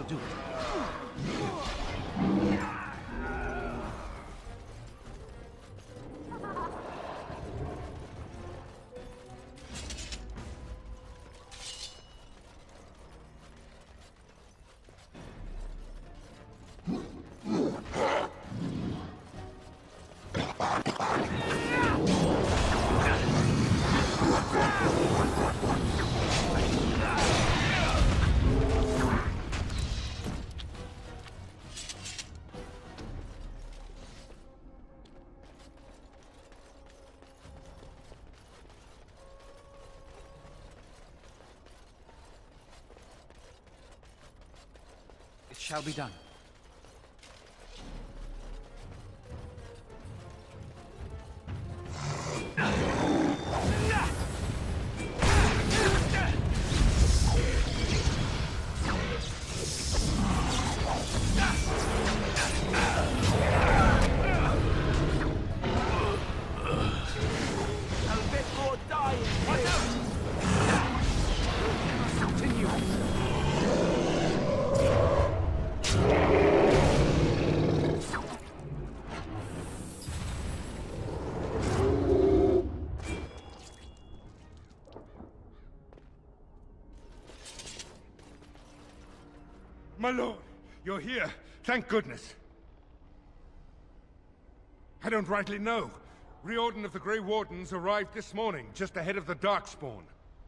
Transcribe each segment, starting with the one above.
do it. It shall be done. My lord, you're here. Thank goodness. I don't rightly know. Riordan of the Grey Wardens arrived this morning, just ahead of the Darkspawn.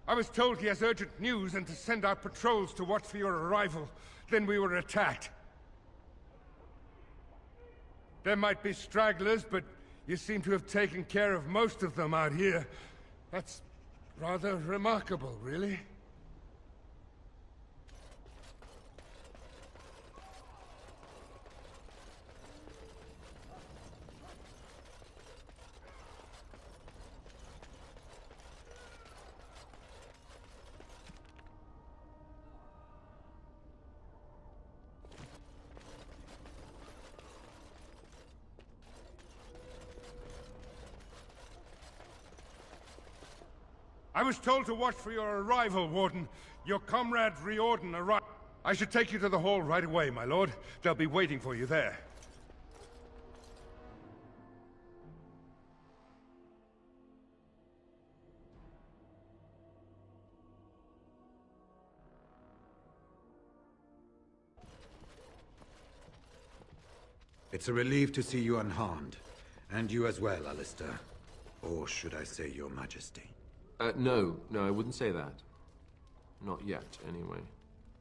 I was told he has urgent news and to send out patrols to watch for your arrival. Then we were attacked. There might be stragglers, but you seem to have taken care of most of them out here. That's rather remarkable, really. I was told to watch for your arrival, Warden. Your comrade Riordan arrived. I should take you to the hall right away, my lord. They'll be waiting for you there. It's a relief to see you unharmed. And you as well, Alistair. Or should I say your majesty? No, I wouldn't say that. Not yet, anyway.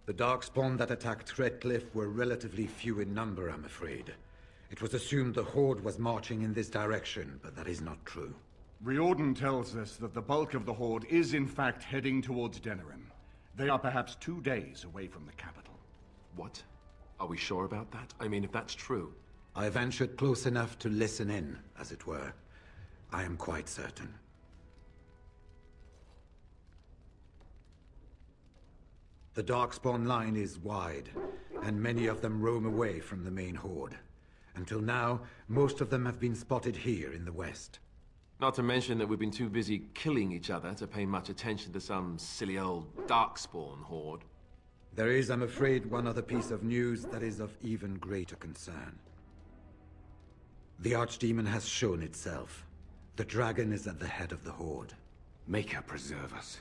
The Darkspawn that attacked Redcliffe were relatively few in number, I'm afraid. It was assumed the Horde was marching in this direction, but that is not true. Riordan tells us that the bulk of the Horde is in fact heading towards Denerim. They are perhaps 2 days away from the capital. What? Are we sure about that? I mean, if that's true. I ventured close enough to listen in, as it were. I am quite certain. The Darkspawn line is wide, and many of them roam away from the main Horde. Until now, most of them have been spotted here in the west. Not to mention that we've been too busy killing each other to pay much attention to some silly old Darkspawn Horde. There is, I'm afraid, one other piece of news that is of even greater concern. The Archdemon has shown itself. The dragon is at the head of the Horde. Maker preserve us.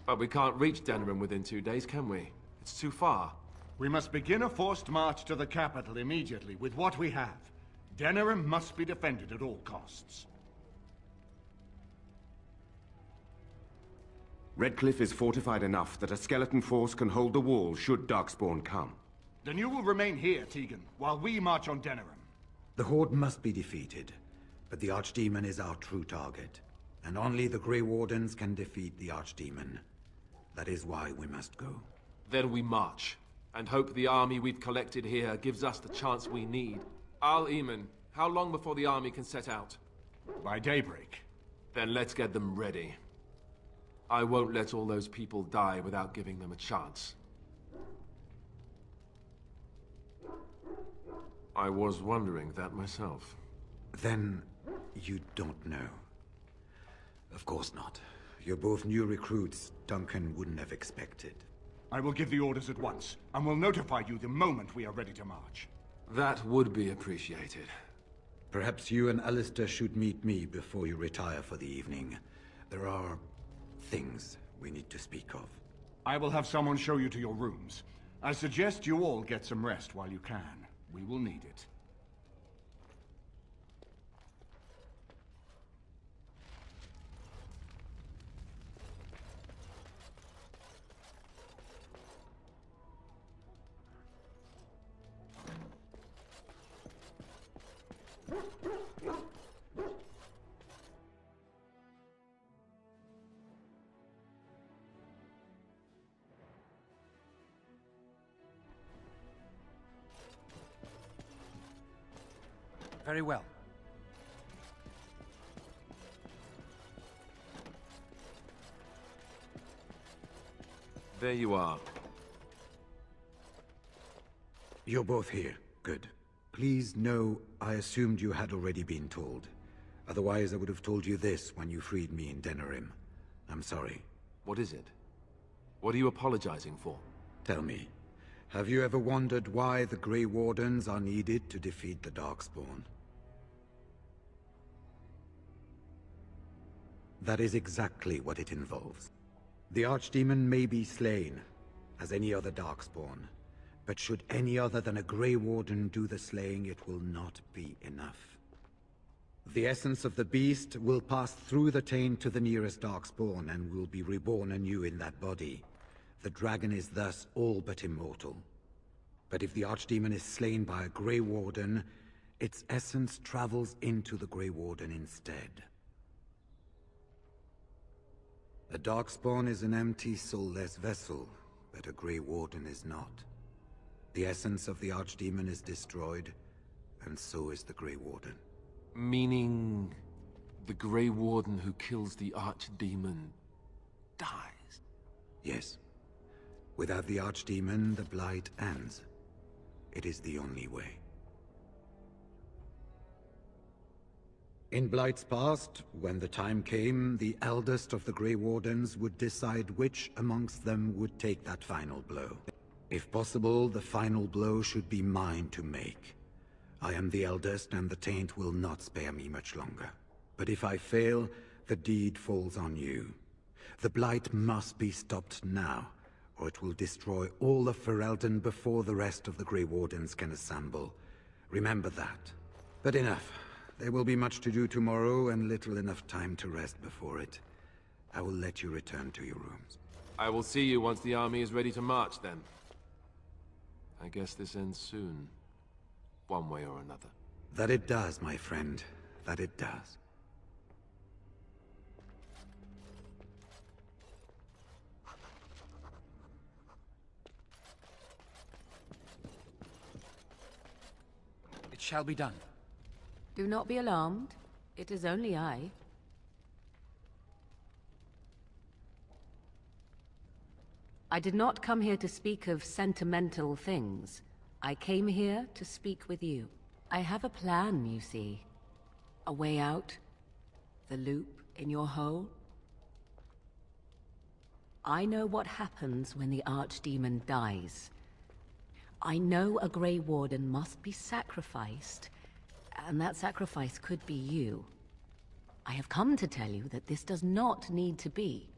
But we can't reach Denerim within 2 days, can we? It's too far. We must begin a forced march to the capital immediately with what we have. Denerim must be defended at all costs. Redcliffe is fortified enough that a skeleton force can hold the wall should Darkspawn come. Then you will remain here, Tegan, while we march on Denerim. The Horde must be defeated, but the Archdemon is our true target. And only the Grey Wardens can defeat the Archdemon. That is why we must go. Then we march, and hope the army we've collected here gives us the chance we need. Al-Eamon, how long before the army can set out? By daybreak. Then let's get them ready. I won't let all those people die without giving them a chance. I was wondering that myself. Then you don't know. Of course not. You're both new recruits Duncan wouldn't have expected. I will give the orders at once, and will notify you the moment we are ready to march. That would be appreciated. Perhaps you and Alistair should meet me before you retire for the evening. There are things we need to speak of. I will have someone show you to your rooms. I suggest you all get some rest while you can. We will need it. Very well. There you are. You're both here. Good. Please know I assumed you had already been told. Otherwise, I would have told you this when you freed me in Denerim. I'm sorry. What is it? What are you apologizing for? Tell me, have you ever wondered why the Grey Wardens are needed to defeat the Darkspawn? That is exactly what it involves. The Archdemon may be slain, as any other Darkspawn, but should any other than a Grey Warden do the slaying, it will not be enough. The essence of the beast will pass through the taint to the nearest Darkspawn and will be reborn anew in that body. The dragon is thus all but immortal. But if the Archdemon is slain by a Grey Warden, its essence travels into the Grey Warden instead. A Darkspawn is an empty, soulless vessel, but a Grey Warden is not. The essence of the Archdemon is destroyed, and so is the Grey Warden. Meaning... the Grey Warden who kills the Archdemon... dies? Yes. Without the Archdemon, the Blight ends. It is the only way. In Blight's past, when the time came, the eldest of the Grey Wardens would decide which amongst them would take that final blow. If possible, the final blow should be mine to make. I am the eldest, and the taint will not spare me much longer. But if I fail, the deed falls on you. The Blight must be stopped now, or it will destroy all of Ferelden before the rest of the Grey Wardens can assemble. Remember that. But enough. There will be much to do tomorrow, and little enough time to rest before it. I will let you return to your rooms. I will see you once the army is ready to march, then. I guess this ends soon. One way or another. That it does, my friend. That it does. It shall be done. Do not be alarmed. It is only I. I did not come here to speak of sentimental things. I came here to speak with you. I have a plan, you see. A way out. The loop in your hole. I know what happens when the Archdemon dies. I know a Grey Warden must be sacrificed, and that sacrifice could be you. I have come to tell you that this does not need to be.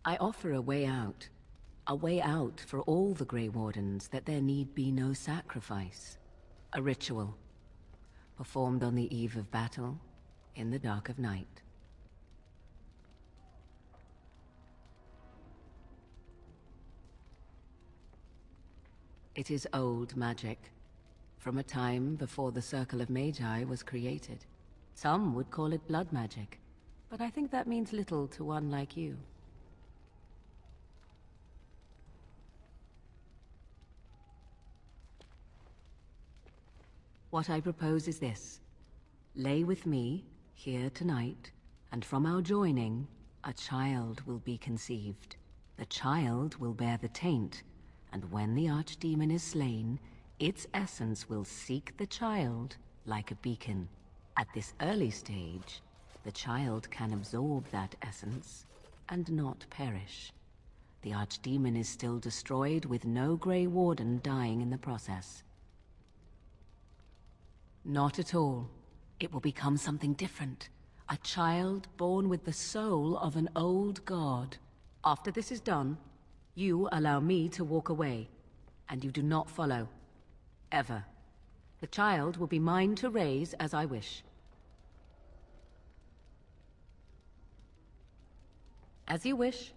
I offer a way out. A way out for all the Grey Wardens, that there need be no sacrifice. A ritual, performed on the eve of battle, in the dark of night. It is old magic, from a time before the Circle of Magi was created. Some would call it blood magic, but I think that means little to one like you. What I propose is this. Lay with me, here tonight, and from our joining, a child will be conceived. The child will bear the taint, and when the Archdemon is slain, its essence will seek the child like a beacon. At this early stage, the child can absorb that essence and not perish. The Archdemon is still destroyed, with no Grey Warden dying in the process. Not at all. It will become something different. A child born with the soul of an old god. After this is done, you allow me to walk away, and you do not follow. Ever. The child will be mine to raise as I wish. As you wish.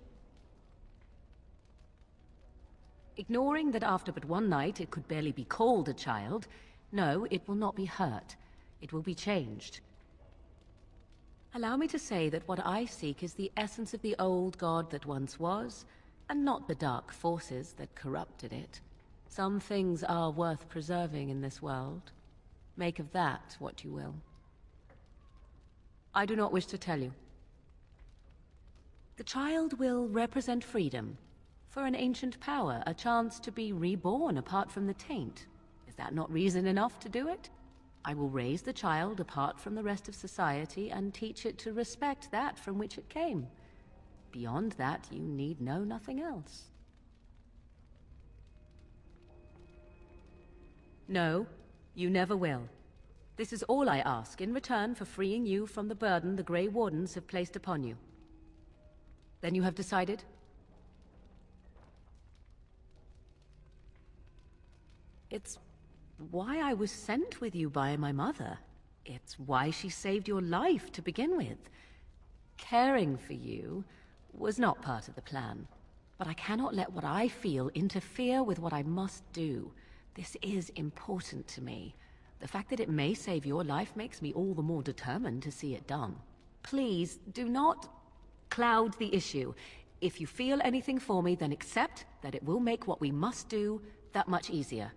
Ignoring that after but one night it could barely be called a child, no, it will not be hurt. It will be changed. Allow me to say that what I seek is the essence of the old god that once was, and not the dark forces that corrupted it. Some things are worth preserving in this world. Make of that what you will. I do not wish to tell you. The child will represent freedom. For an ancient power, a chance to be reborn apart from the taint. Is that not reason enough to do it? I will raise the child apart from the rest of society and teach it to respect that from which it came. Beyond that, you need know nothing else. No, you never will. This is all I ask in return for freeing you from the burden the Grey Wardens have placed upon you. Then you have decided? It's why I was sent with you by my mother. It's why she saved your life to begin with. Caring for you was not part of the plan, but I cannot let what I feel interfere with what I must do. This is important to me. The fact that it may save your life makes me all the more determined to see it done. Please, do not cloud the issue. If you feel anything for me, then accept that it will make what we must do that much easier.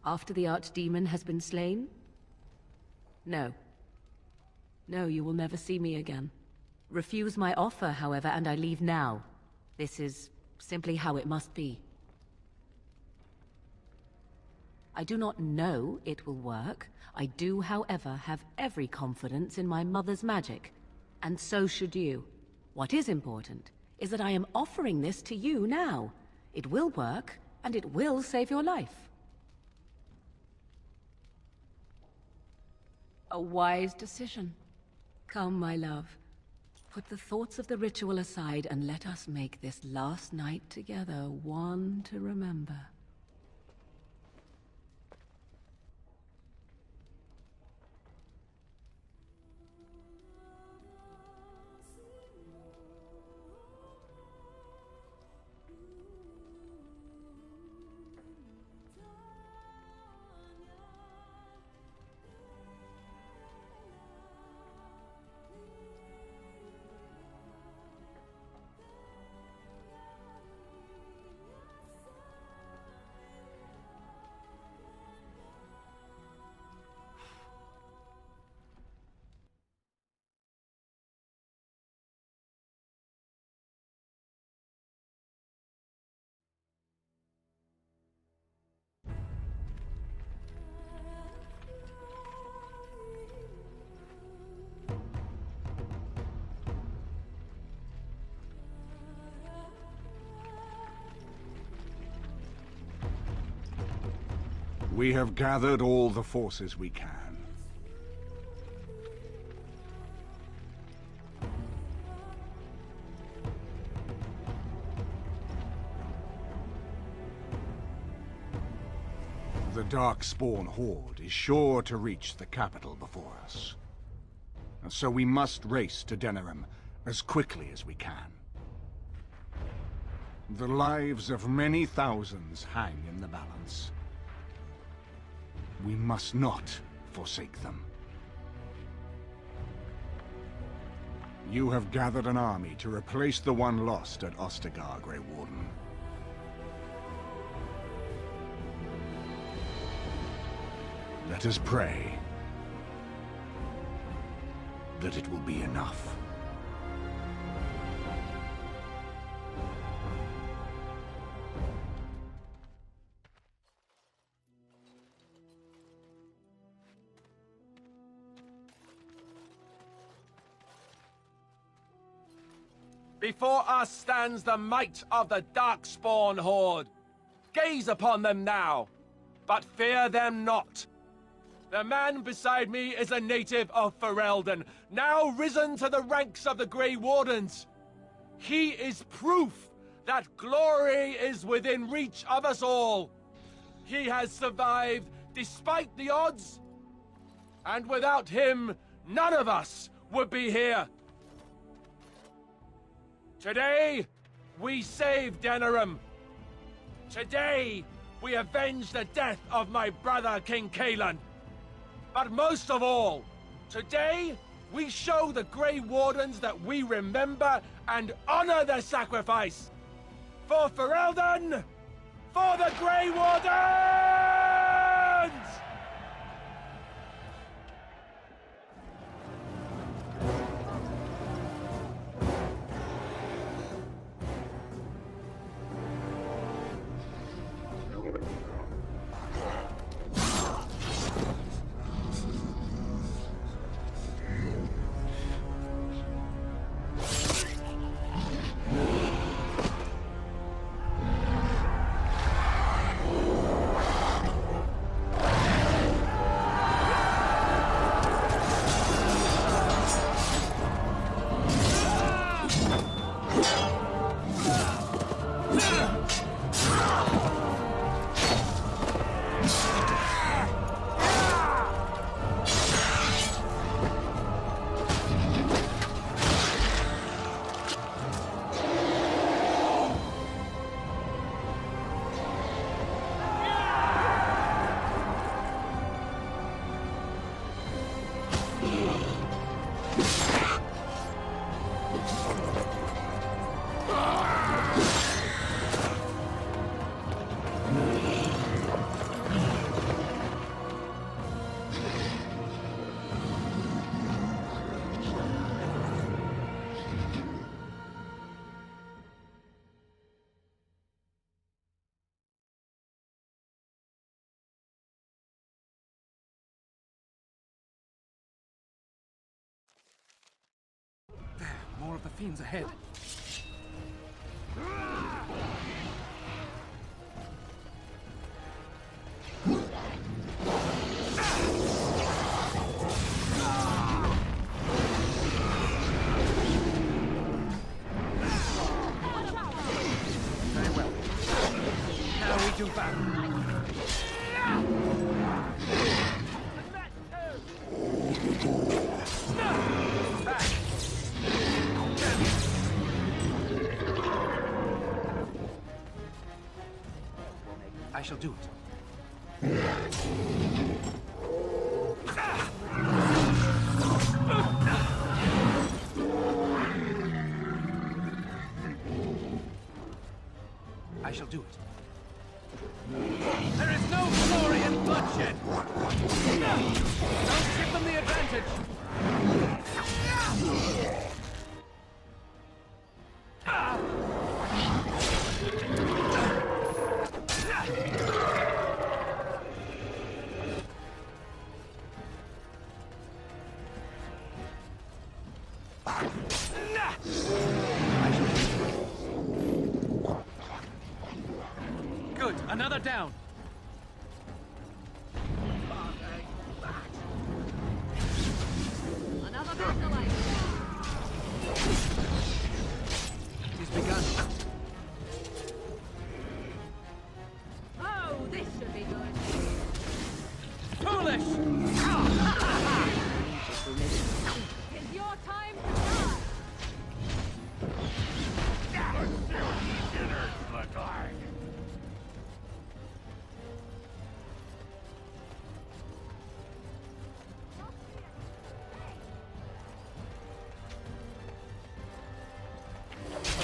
After the Archdemon has been slain? No. No, you will never see me again. Refuse my offer, however, and I leave now. This is simply how it must be. I do not know it will work. I do, however, have every confidence in my mother's magic. And so should you. What is important is that I am offering this to you now. It will work, and it will save your life. A wise decision. Come, my love. Put the thoughts of the ritual aside and let us make this last night together one to remember. We have gathered all the forces we can. The Darkspawn Horde is sure to reach the capital before us. And so we must race to Denerim as quickly as we can. The lives of many thousands hang in the balance. We must not forsake them. You have gathered an army to replace the one lost at Ostagar, Grey Warden. Let us pray that it will be enough. Before us stands the might of the Darkspawn Horde. Gaze upon them now, but fear them not. The man beside me is a native of Ferelden, now risen to the ranks of the Grey Wardens. He is proof that glory is within reach of us all. He has survived despite the odds, and without him, none of us would be here. Today, we save Denerim. Today, we avenge the death of my brother, King Kaelan. But most of all, today, we show the Grey Wardens that we remember and honor their sacrifice. For Ferelden, for the Grey Wardens! More of the fiends ahead. Very well. Now we do battle. I shall do it. I shall do it. There is no glory in bloodshed! Don't give them the advantage! Good, another down. Another acolyte. He's begun. Oh, this should be good. Foolish! It's your time to die.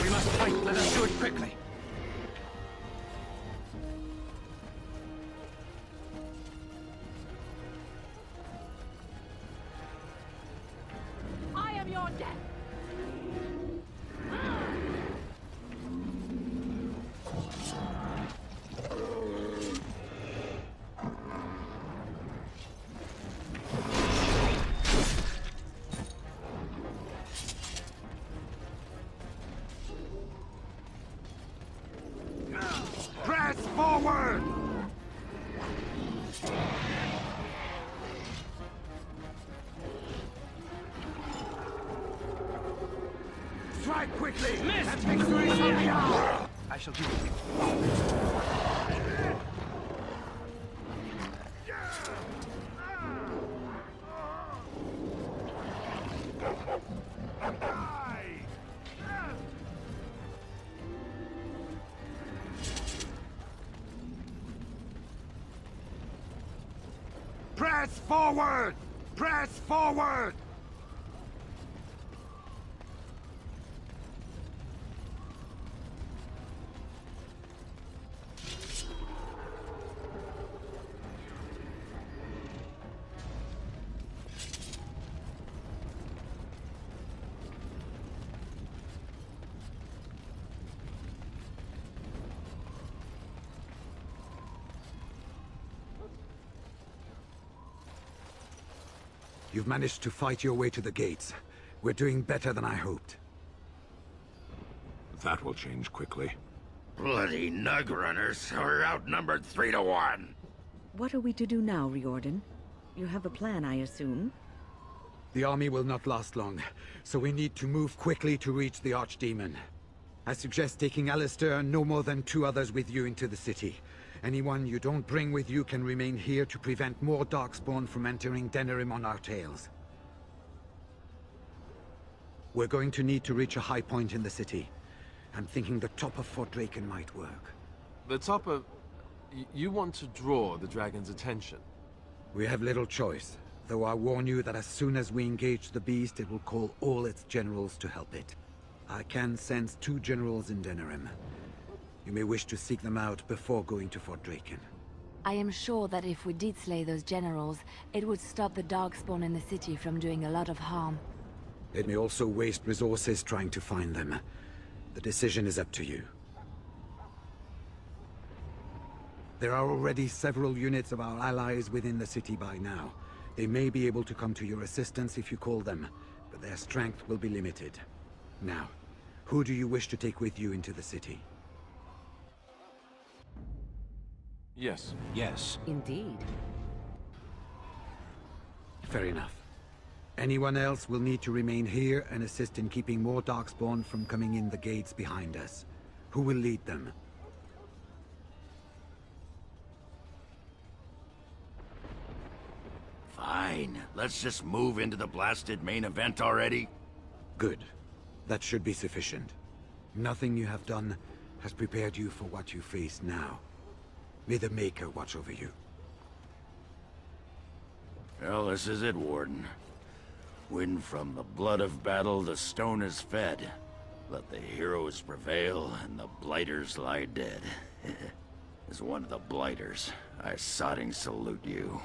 We must fight. Let us do it quickly. I am your death. Strike quickly! Miss! And victory shall be ours! I shall do it. Press forward! Press forward! You've managed to fight your way to the gates. We're doing better than I hoped. That will change quickly. Bloody nug runners are outnumbered 3 to 1. What are we to do now, Riordan? You have a plan, I assume? The army will not last long, so we need to move quickly to reach the Archdemon. I suggest taking Alistair and no more than 2 others with you into the city. Anyone you don't bring with you can remain here to prevent more Darkspawn from entering Denerim on our tails. We're going to need to reach a high point in the city. I'm thinking the top of Fort Draken might work. The top of... You want to draw the dragon's attention? We have little choice, though I warn you that as soon as we engage the beast, it will call all its generals to help it. I can sense 2 generals in Denerim. You may wish to seek them out before going to Fort Draken. I am sure that if we did slay those generals, it would stop the Darkspawn in the city from doing a lot of harm. It may also waste resources trying to find them. The decision is up to you. There are already several units of our allies within the city by now. They may be able to come to your assistance if you call them, but their strength will be limited. Now, who do you wish to take with you into the city? Yes. Yes. Indeed. Fair enough. Anyone else will need to remain here and assist in keeping more Darkspawn from coming in the gates behind us. Who will lead them? Fine. Let's just move into the blasted main event already. Good. That should be sufficient. Nothing you have done has prepared you for what you face now. May the Maker watch over you. Well, this is it, Warden. When from the blood of battle the stone is fed, let the heroes prevail and the blighters lie dead. As one of the blighters, I sodding salute you.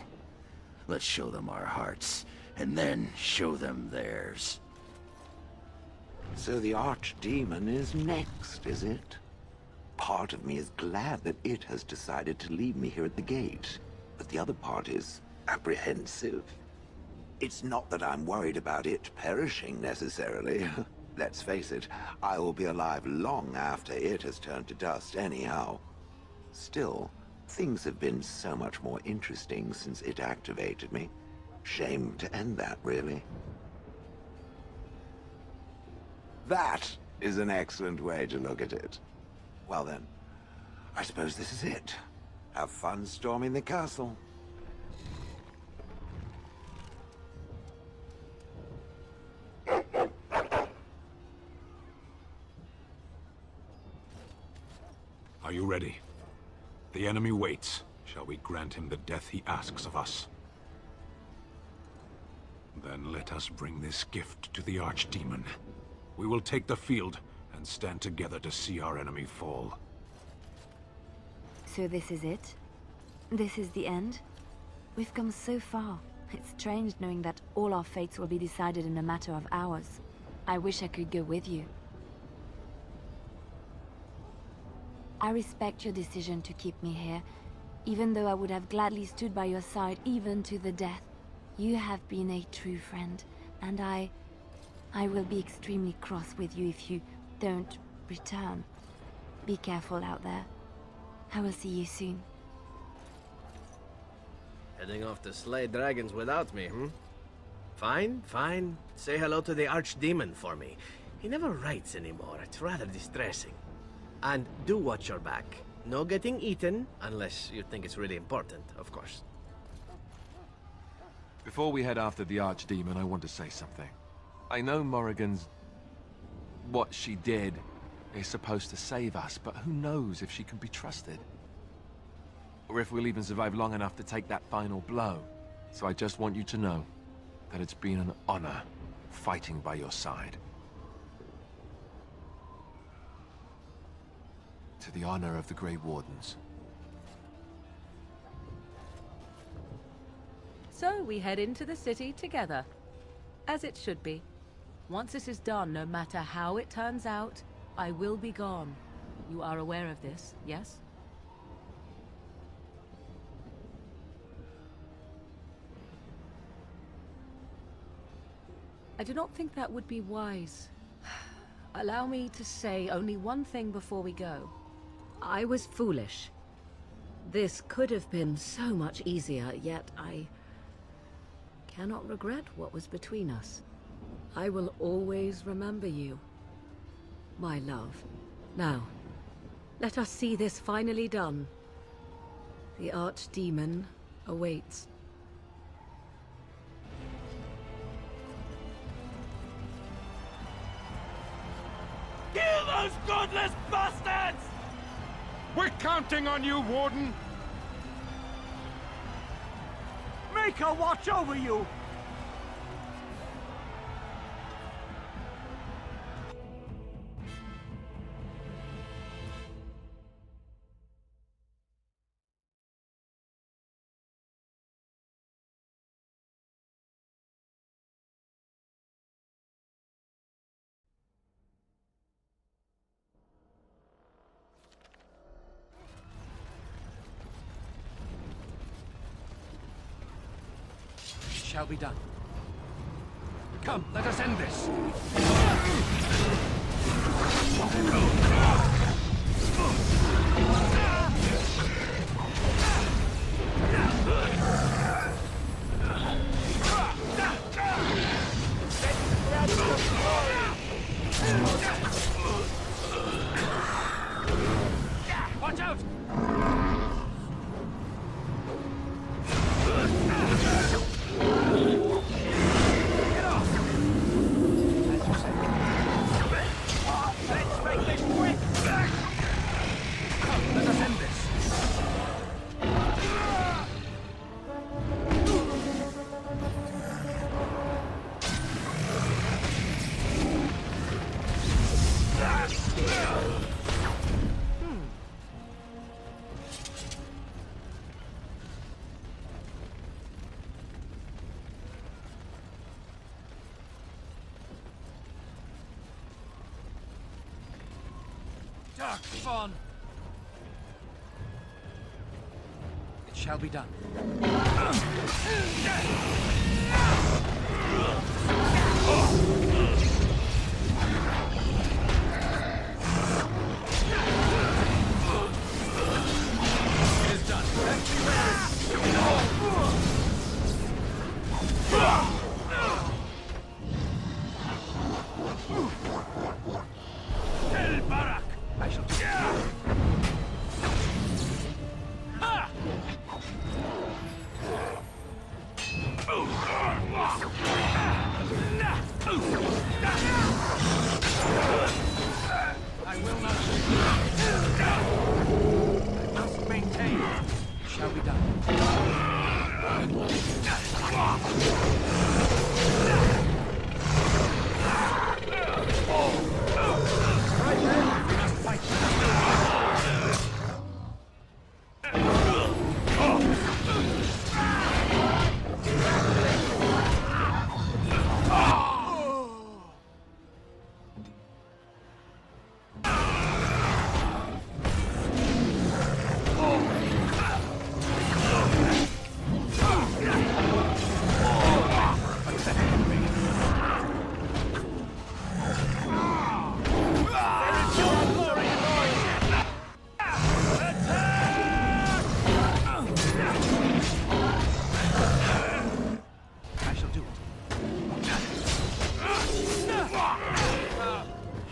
Let's show them our hearts, and then show them theirs. So the Archdemon is next, is it? Part of me is glad that it has decided to leave me here at the gate, but the other part is apprehensive. It's not that I'm worried about it perishing, necessarily. Let's face it, I will be alive long after it has turned to dust anyhow. Still, things have been so much more interesting since it activated me. Shame to end that, really. That is an excellent way to look at it. Well then, I suppose this is it. Have fun storming the castle. Are you ready? The enemy waits. Shall we grant him the death he asks of us? Then let us bring this gift to the Archdemon. We will take the field and stand together to see our enemy fall. So this is it? This is the end? We've come so far. It's strange knowing that all our fates will be decided in a matter of hours. I wish I could go with you. I respect your decision to keep me here, even though I would have gladly stood by your side even to the death. You have been a true friend, and I will be extremely cross with you if you don't return. Be careful out there. I will see you soon. Heading off to slay dragons without me, hmm? Fine, fine. Say hello to the Archdemon for me. He never writes anymore. It's rather distressing. And do watch your back. No getting eaten, unless you think it's really important, of course. Before we head after the Archdemon, I want to say something. I know Morrigan's... what she did is supposed to save us, but who knows if she can be trusted? Or if we'll even survive long enough to take that final blow. So I just want you to know that it's been an honor fighting by your side. To the honor of the Grey Wardens. So we head into the city together. As it should be. Once this is done, no matter how it turns out, I will be gone. You are aware of this, yes? I do not think that would be wise. Allow me to say only one thing before we go. I was foolish. This could have been so much easier, yet I cannot regret what was between us. I will always remember you, my love. Now, let us see this finally done. The Archdemon awaits. Kill those godless bastards! We're counting on you, Warden! Make her watch over you! Shall be done. Come, let us end this. Watch out! Darkspawn! It shall be done. It is done. Let's be ready. El Barak! I shall do it. Ha! Oh.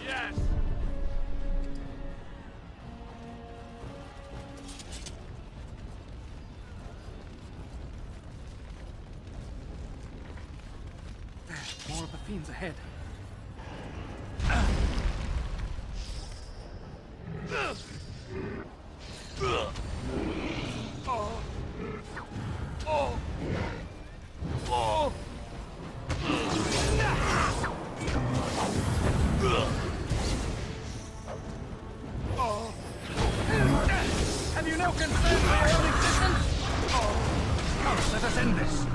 Yes! There, more of the fiends ahead. Have you no concern for your own existence? Come, let us end this.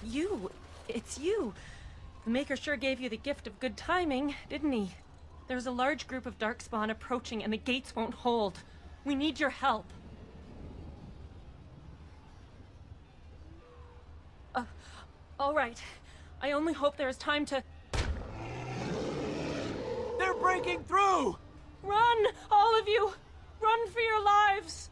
You! It's you! The Maker sure gave you the gift of good timing, didn't he? There's a large group of Darkspawn approaching and the gates won't hold. We need your help. All right. I only hope there is time to... They're breaking through! Run! All of you! Run for your lives!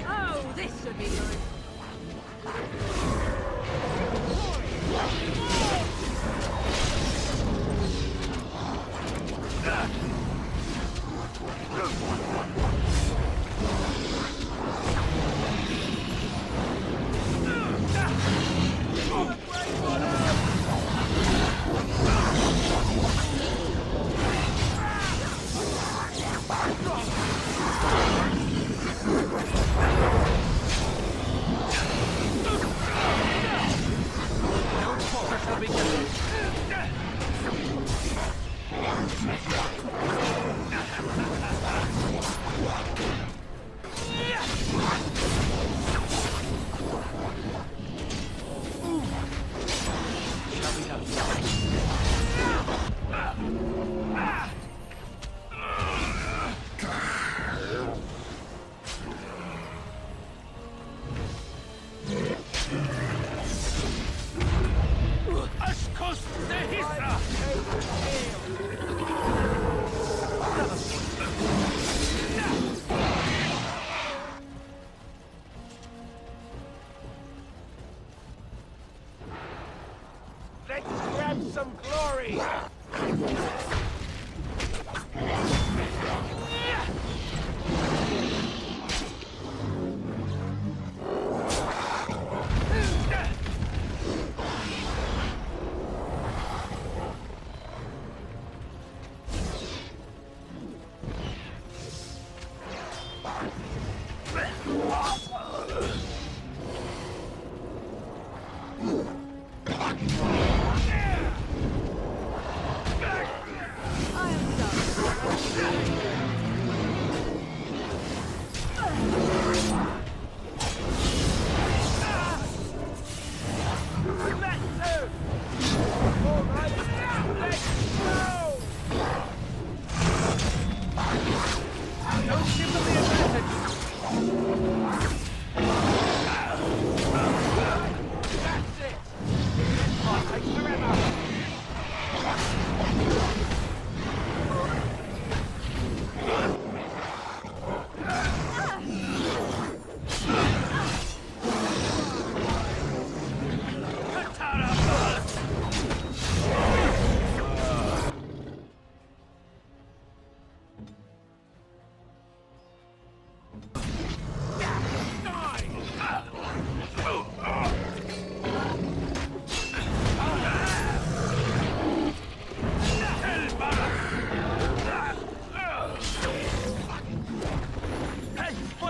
Oh, this should be good. Let's grab some glory!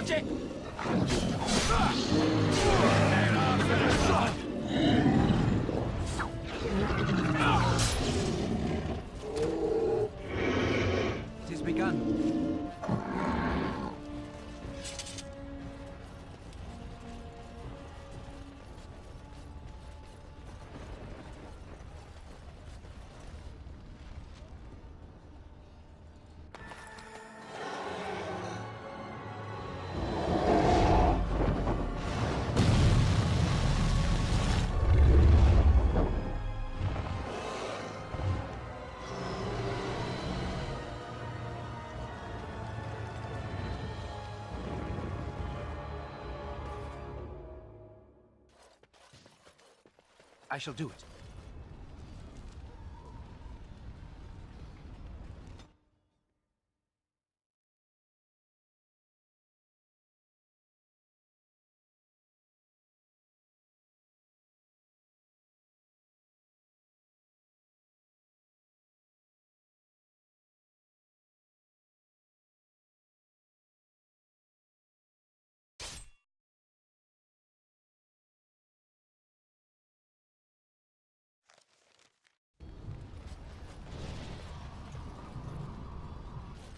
logic! It has begun. I shall do it.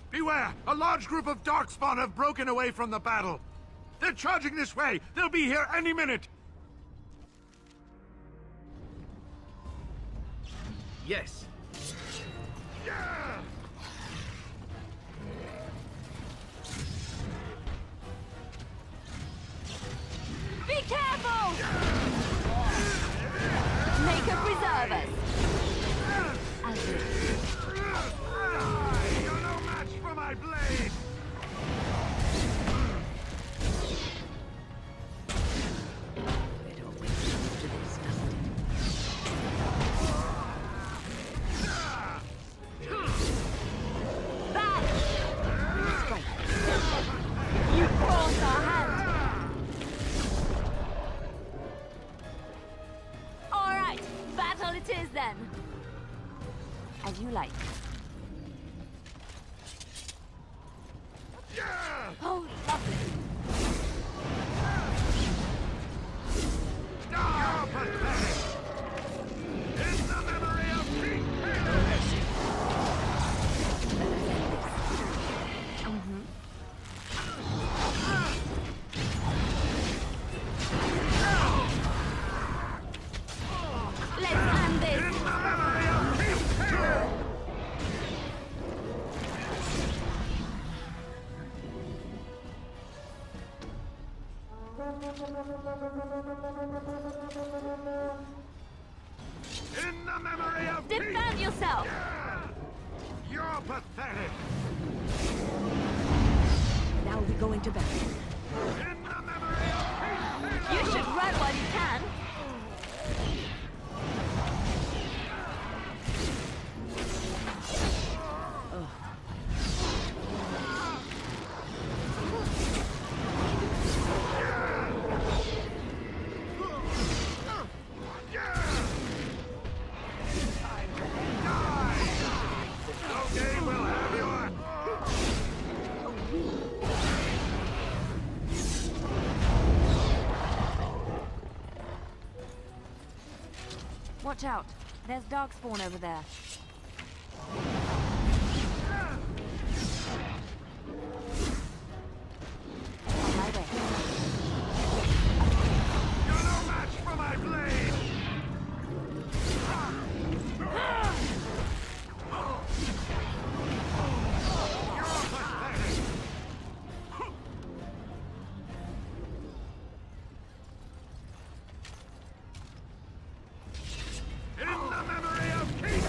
Beware! A large group of Darkspawn have broken away from the battle. They're charging this way. They'll be here any minute. Yes. Yeah! Be careful! Make a preserve us. You're no match for my blade! It always comes to this, doesn't it? Back! You crossed our hand. All right, battle it is then. As you like. Oh, lovely. You're pathetic! In the memory of King Let's end this. In the memory of King In the memory of Defend yourself. You're pathetic! Now we go into battle. In the memory of You should run while you can. Okay, we'll have your... Watch out. There's Darkspawn over there. On my way. You're no match for my blade! You're pathetic! In the memory of King...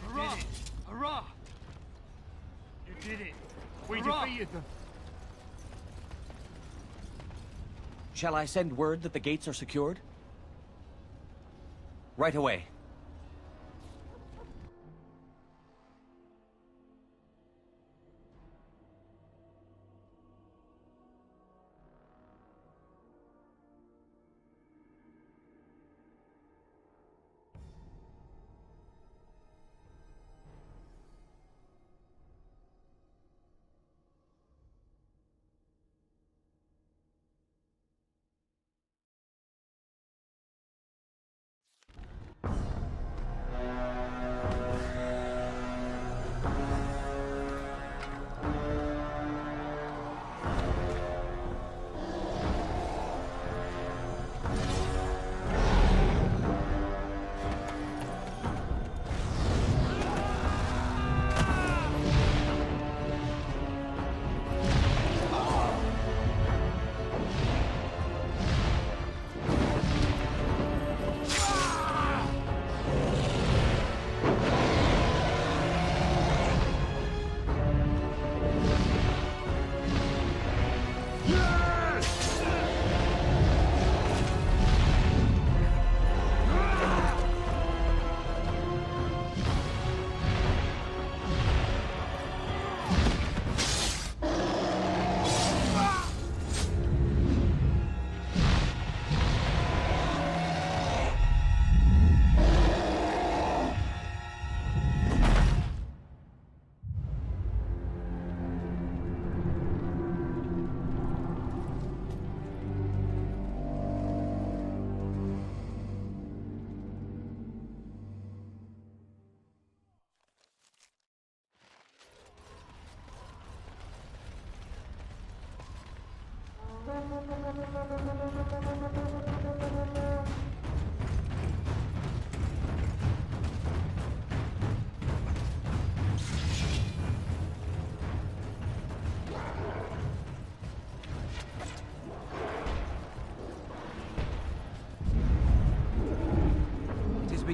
Hurrah! Hurrah! You did it! We defeated them! Shall I send word that the gates are secured? Right away.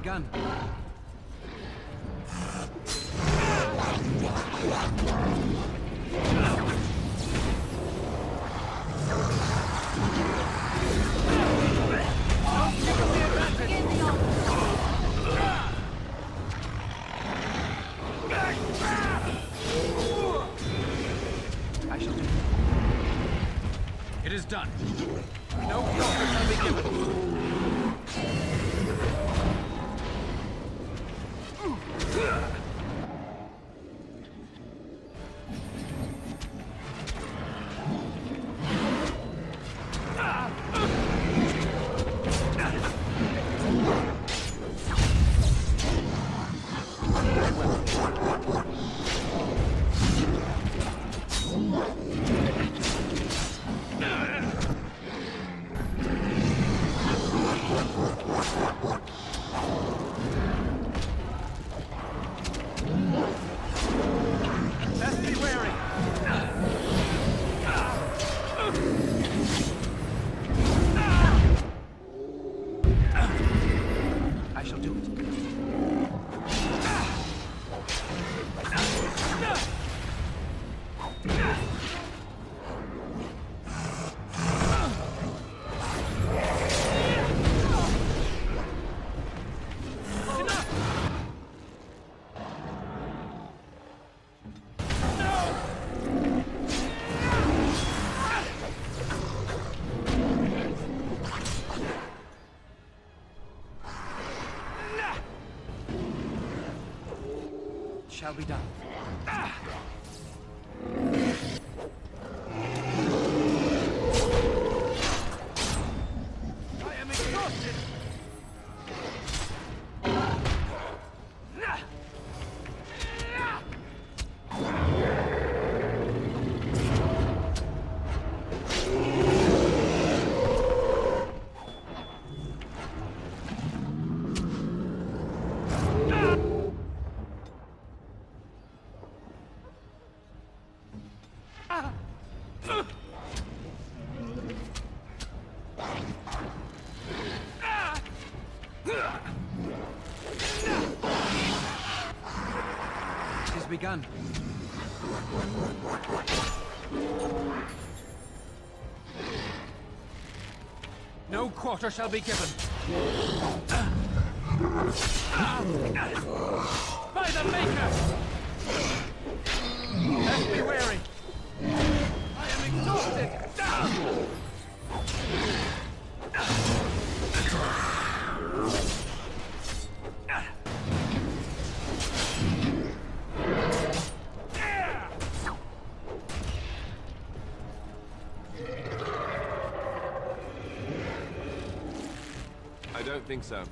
begun. I shall do it. It is done. No quarter shall be given. Shall be done. I am exhausted. Begun. No quarter shall be given. By the Maker! Let's be wary. I am exhausted. I don't think so.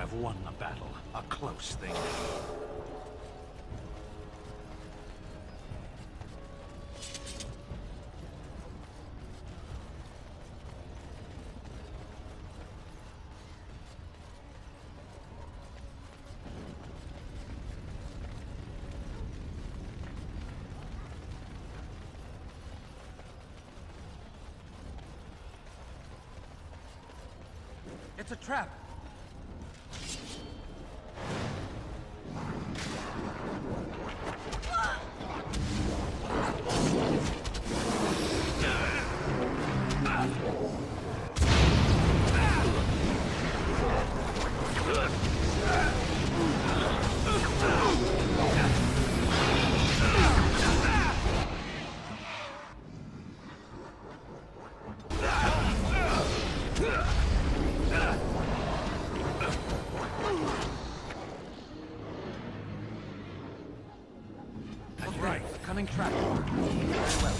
have won the battle. A close thing. It's a trap. Coming trap. Very well.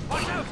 Watch out!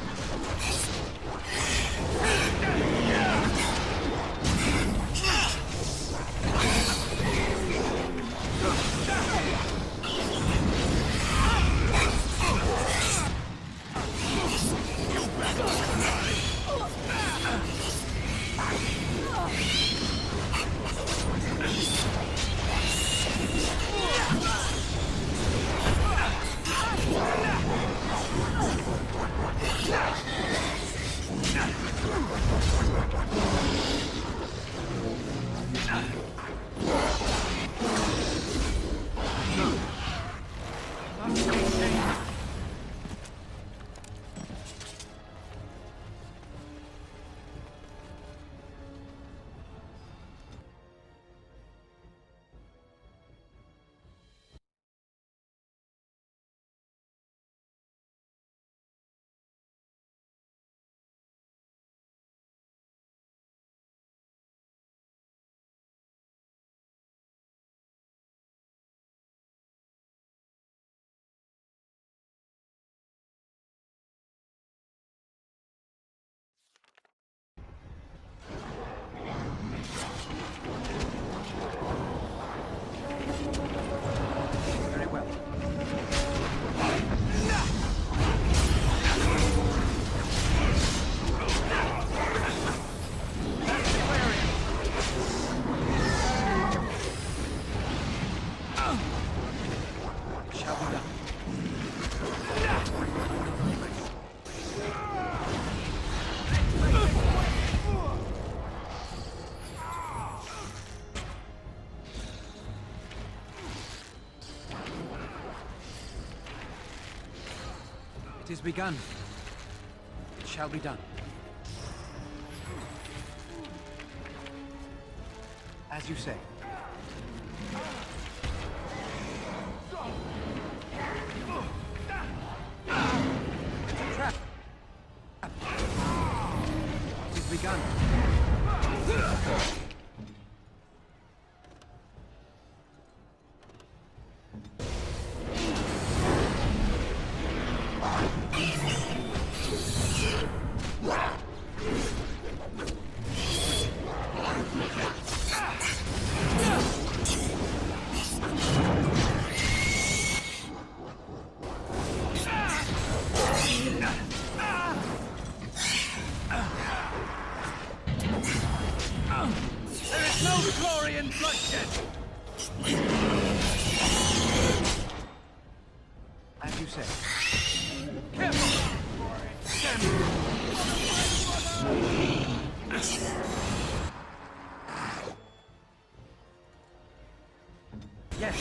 Very well. Shall be done. It is begun. It shall be done. As you say. It's a trap. It is begun. There is no glory in bloodshed! As you say. Careful! Yes!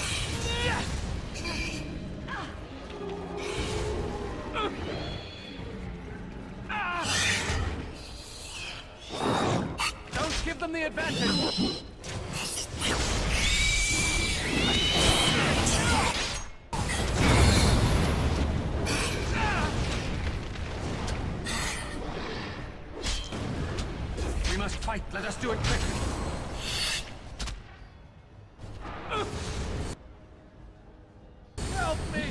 Don't give them the advantage! must fight. Let us do it quickly. Help me!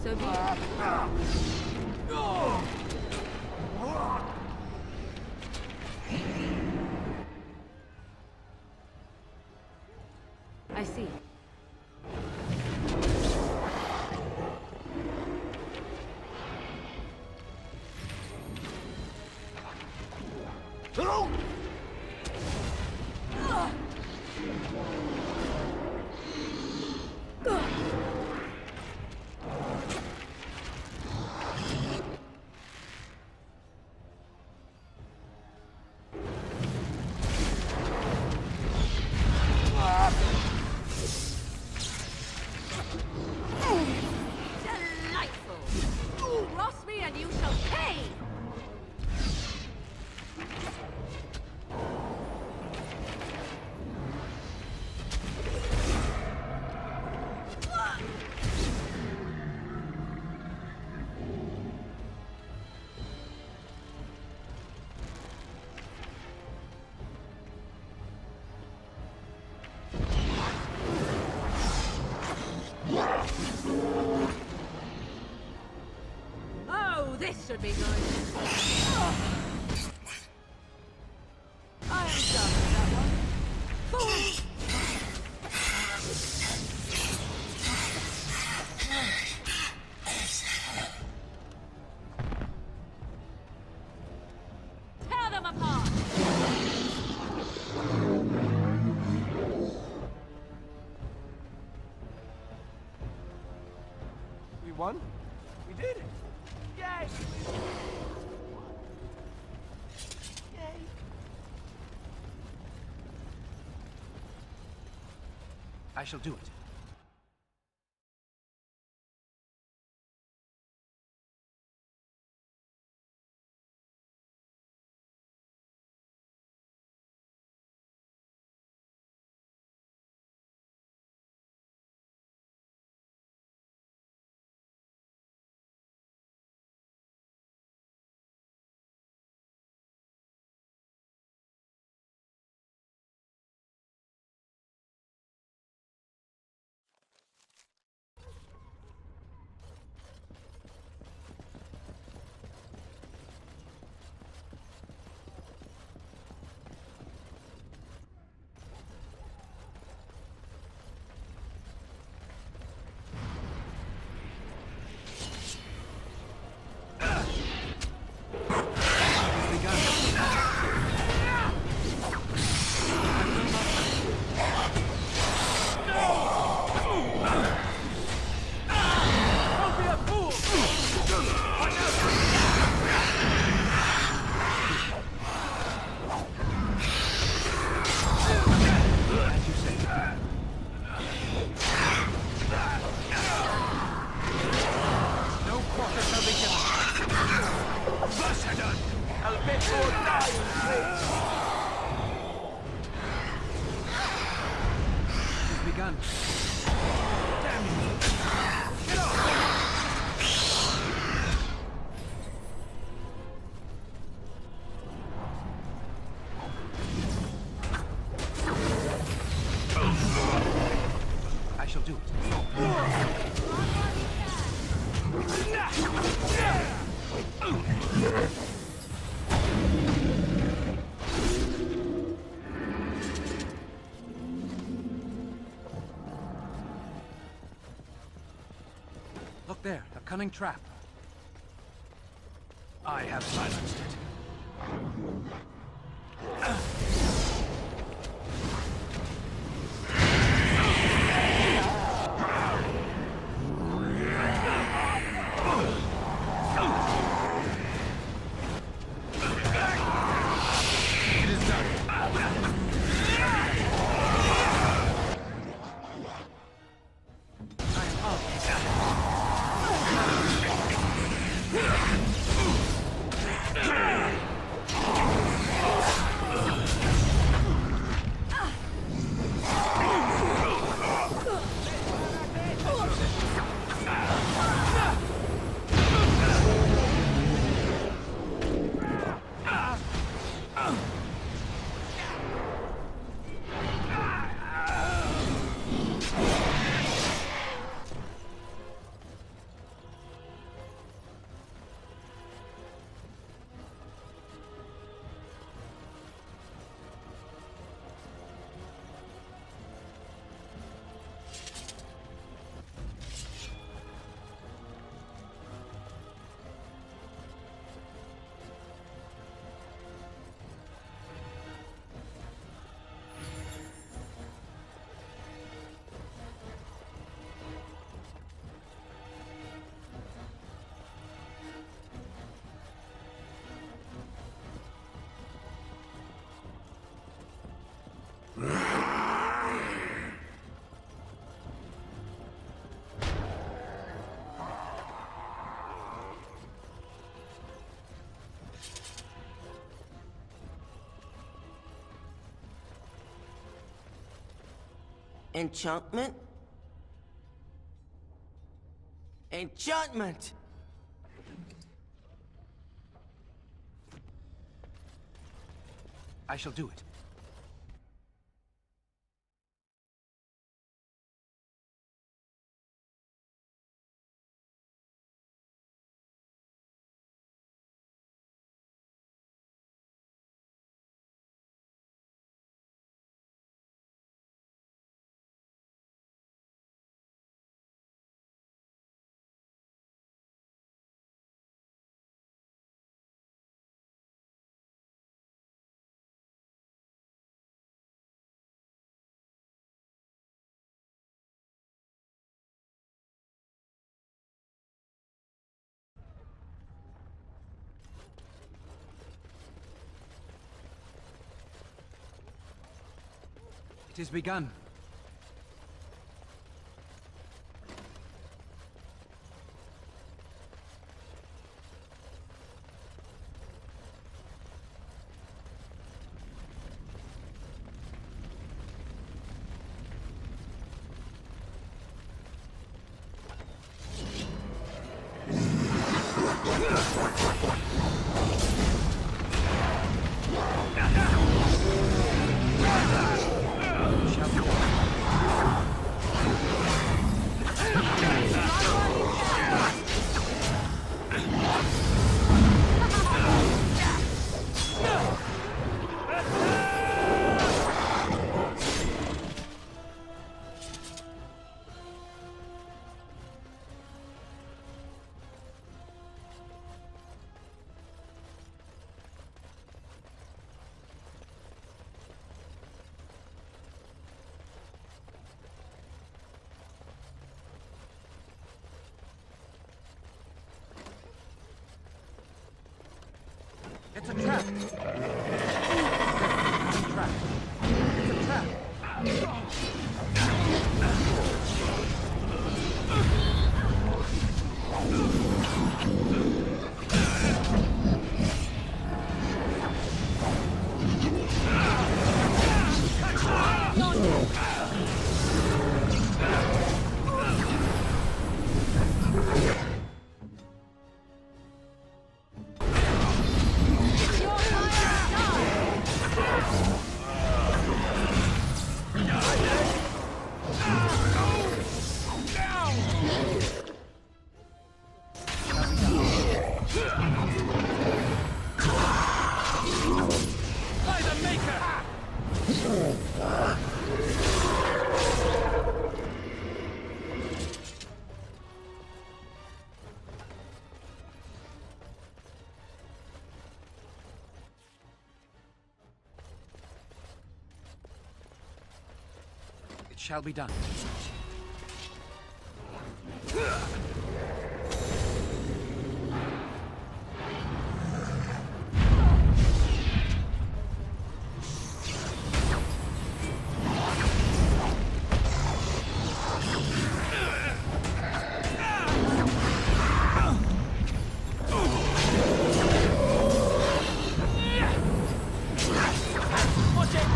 So be it. I see. Delightful! Cross me and you shall pay! Oh, this should be good. I am done with that one. Fool! Tear them apart! We won? We did it! Yay! Yay! I shall do it. Begun. Damn you! Get off! I shall do it. Look there, a cunning trap. I have silenced it. Enchantment? Enchantment! I shall do it. It is begun. It's a trap! It's a trap! It's a trap! It shall be done.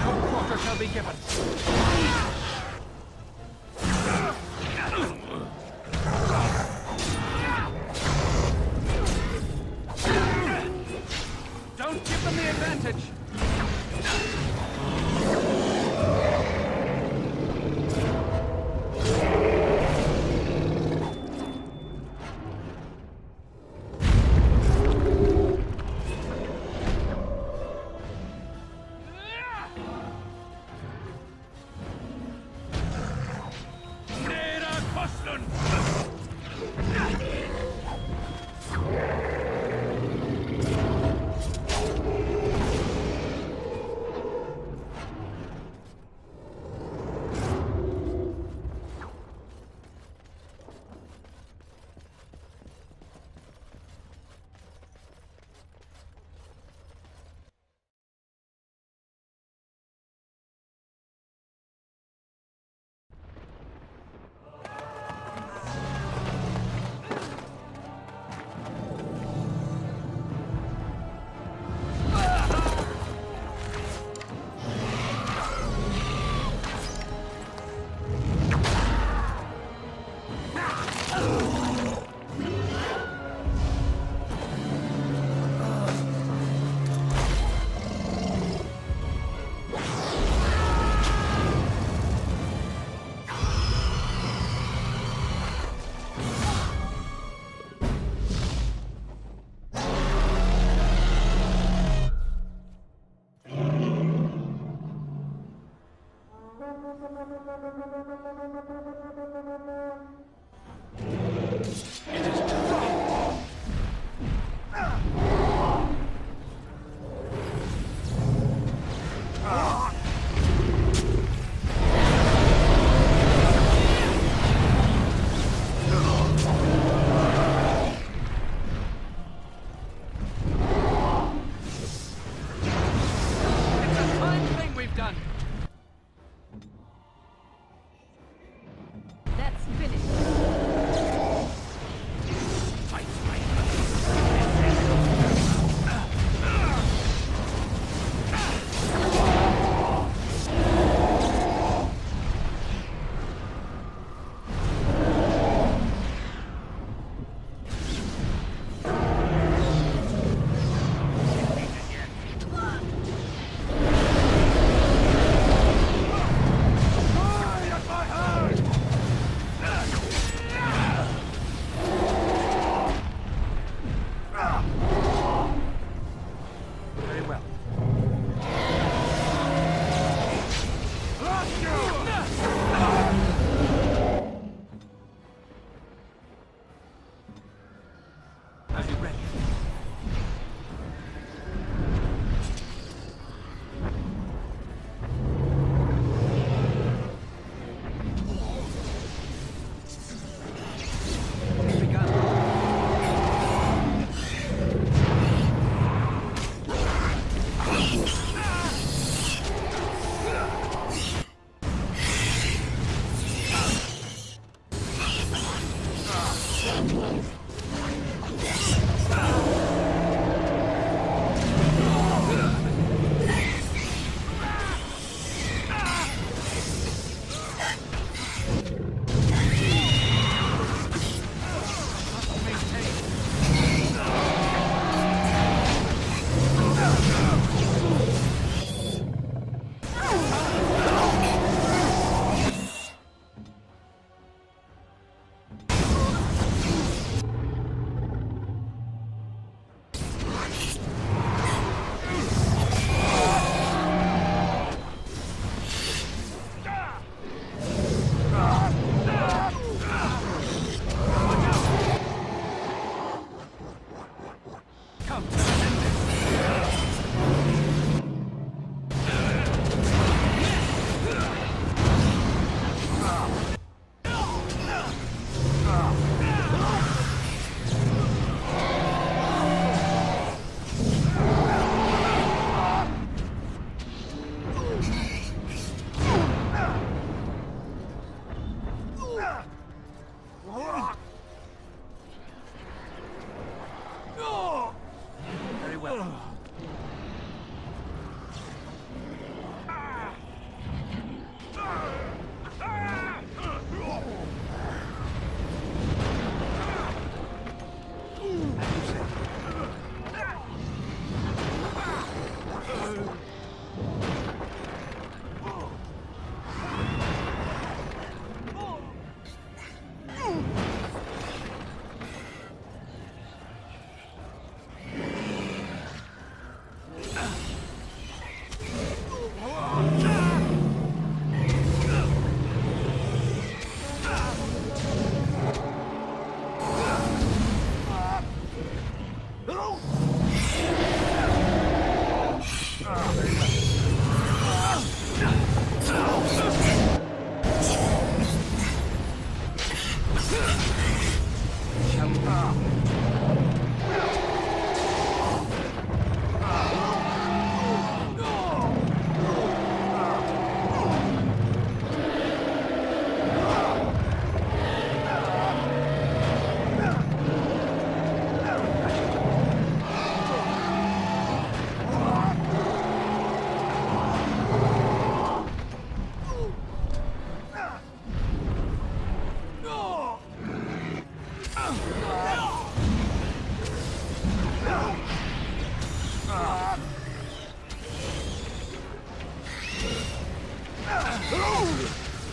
No quarter shall be given. Don't give them the advantage!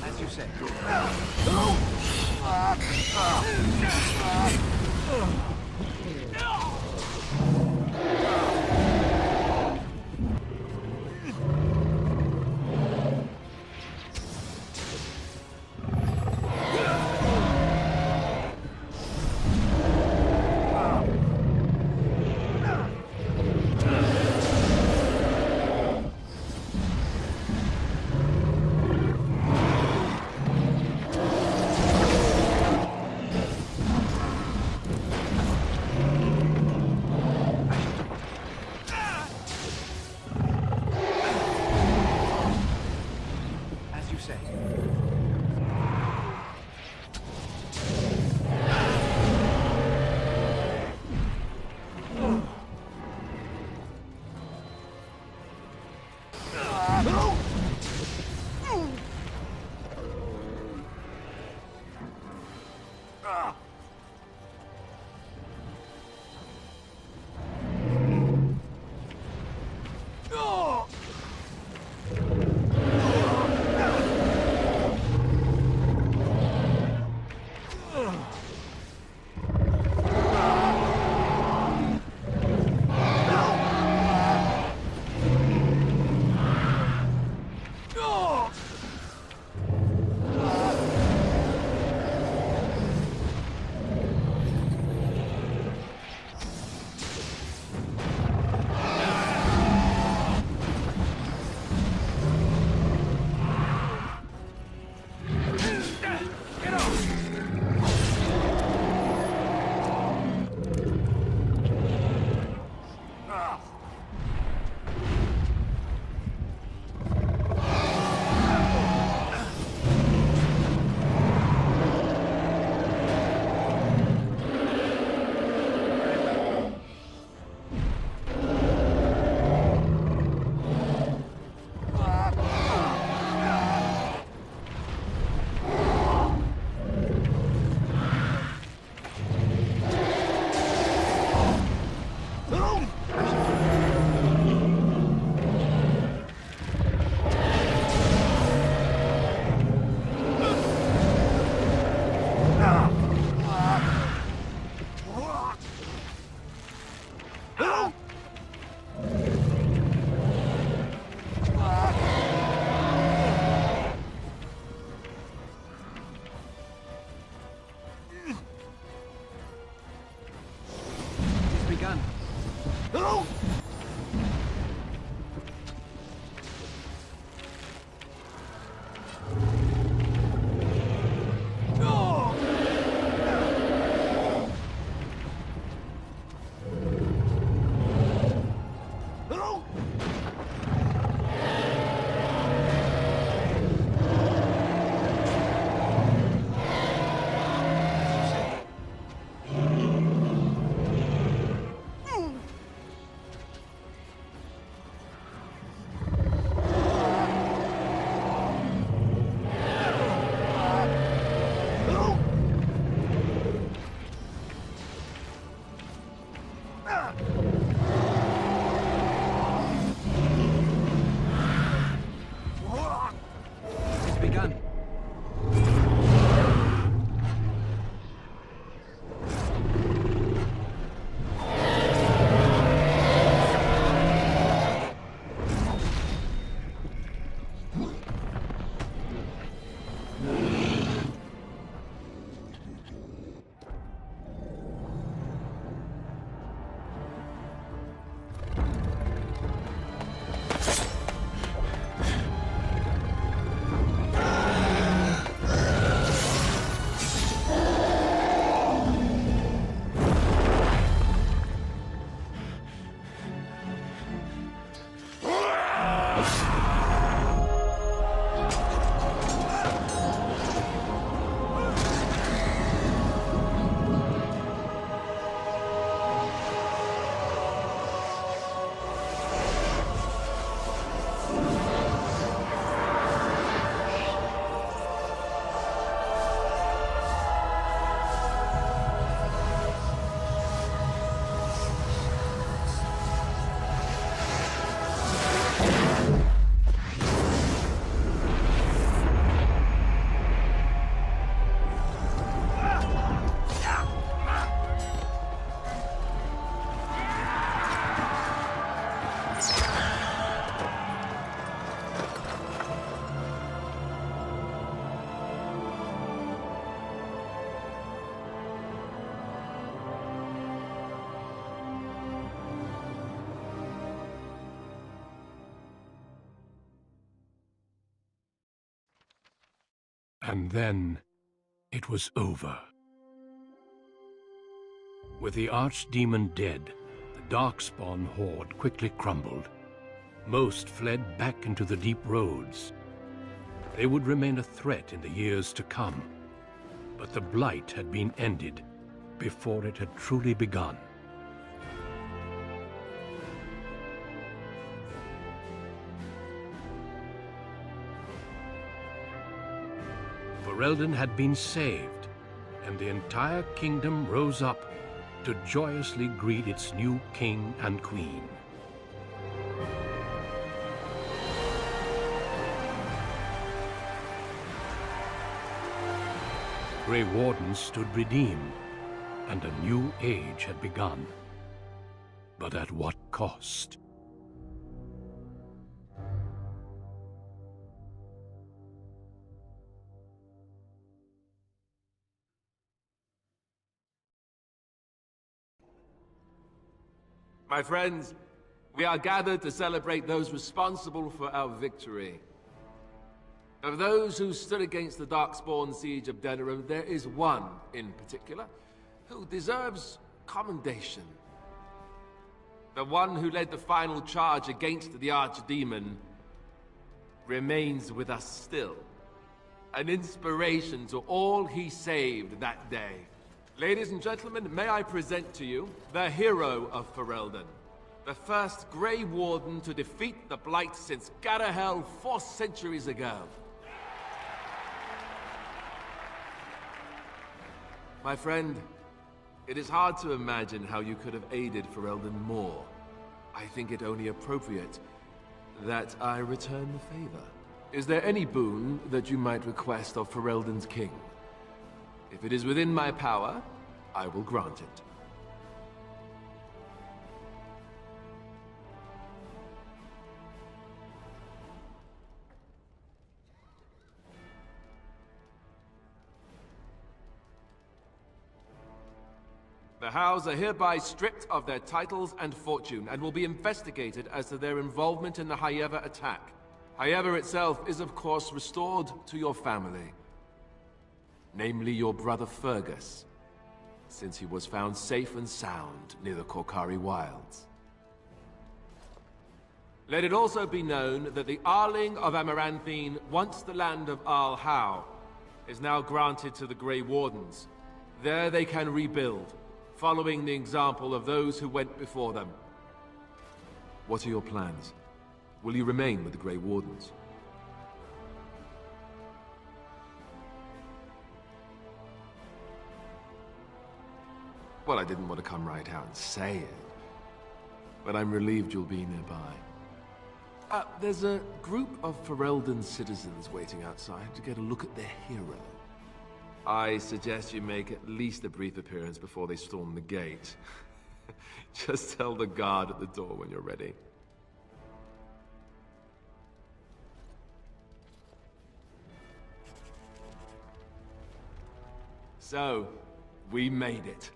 As you say. say? And then, it was over. With the Archdemon dead, the Darkspawn horde quickly crumbled. Most fled back into the deep roads. They would remain a threat in the years to come. But the Blight had been ended before it had truly begun. Ferelden had been saved, and the entire kingdom rose up to joyously greet its new king and queen. The Grey Wardens stood redeemed, and a new age had begun. But at what cost? My friends, we are gathered to celebrate those responsible for our victory. Of those who stood against the Darkspawn siege of Denerim, there is one in particular who deserves commendation. The one who led the final charge against the Archdemon remains with us still, an inspiration to all he saved that day. Ladies and gentlemen, may I present to you the hero of Ferelden, the first Grey Warden to defeat the Blight since Garahel 4 centuries ago. My friend, it is hard to imagine how you could have aided Ferelden more. I think it only appropriate that I return the favor. Is there any boon that you might request of Ferelden's king? If it is within my power, I will grant it. The House are hereby stripped of their titles and fortune, and will be investigated as to their involvement in the Hyeva attack. Hyeva itself is of course restored to your family. Namely your brother Fergus, since he was found safe and sound near the Korkari Wilds. Let it also be known that the Arling of Amaranthine, once the land of Arl Howe, is now granted to the Grey Wardens. There they can rebuild, following the example of those who went before them. What are your plans? Will you remain with the Grey Wardens? Well, I didn't want to come right out and say it, but I'm relieved you'll be nearby. There's a group of Ferelden citizens waiting outside to get a look at their hero. I suggest you make at least a brief appearance before they storm the gate. Just tell the guard at the door when you're ready. So, we made it.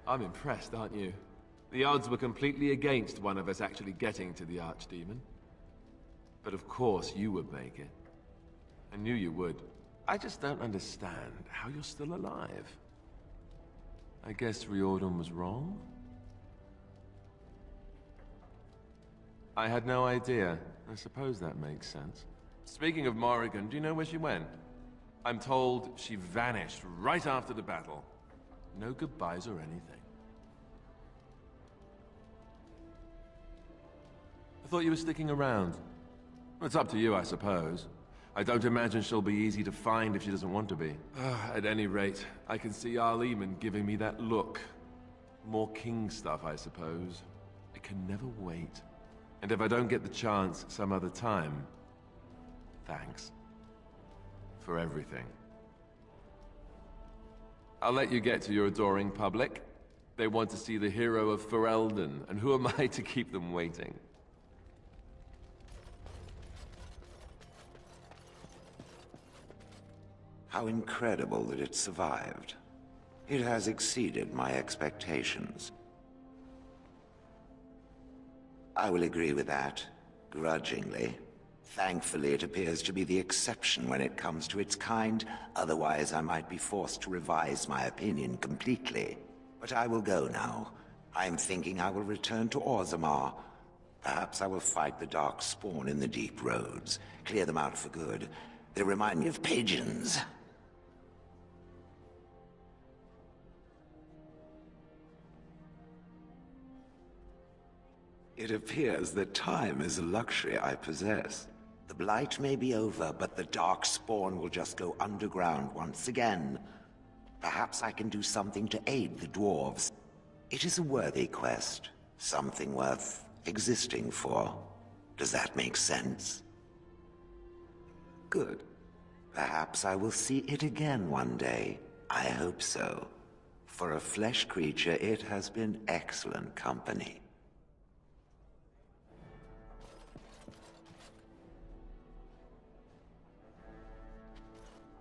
I'm impressed, aren't you? The odds were completely against one of us actually getting to the Archdemon. But of course you would make it. I knew you would. I just don't understand how you're still alive. I guess Riordan was wrong? I had no idea. I suppose that makes sense. Speaking of Morrigan, do you know where she went? I'm told she vanished right after the battle. No goodbyes or anything. I thought you were sticking around. It's up to you, I suppose. I don't imagine she'll be easy to find if she doesn't want to be. At any rate, I can see Arleman giving me that look. More king stuff, I suppose. I can never wait. And if I don't get the chance some other time, thanks. For everything. I'll let you get to your adoring public. They want to see the hero of Ferelden, and who am I to keep them waiting? How incredible that it survived. It has exceeded my expectations. I will agree with that, grudgingly. Thankfully, it appears to be the exception when it comes to its kind. Otherwise, I might be forced to revise my opinion completely. But I will go now. I am thinking I will return to Orzammar. Perhaps I will fight the Darkspawn in the deep roads, clear them out for good. They remind me of pigeons. It appears that time is a luxury I possess. The Blight may be over, but the Darkspawn will just go underground once again. Perhaps I can do something to aid the dwarves. It is a worthy quest, something worth existing for. Does that make sense? Good. Perhaps I will see it again one day. I hope so. For a flesh creature, it has been excellent company.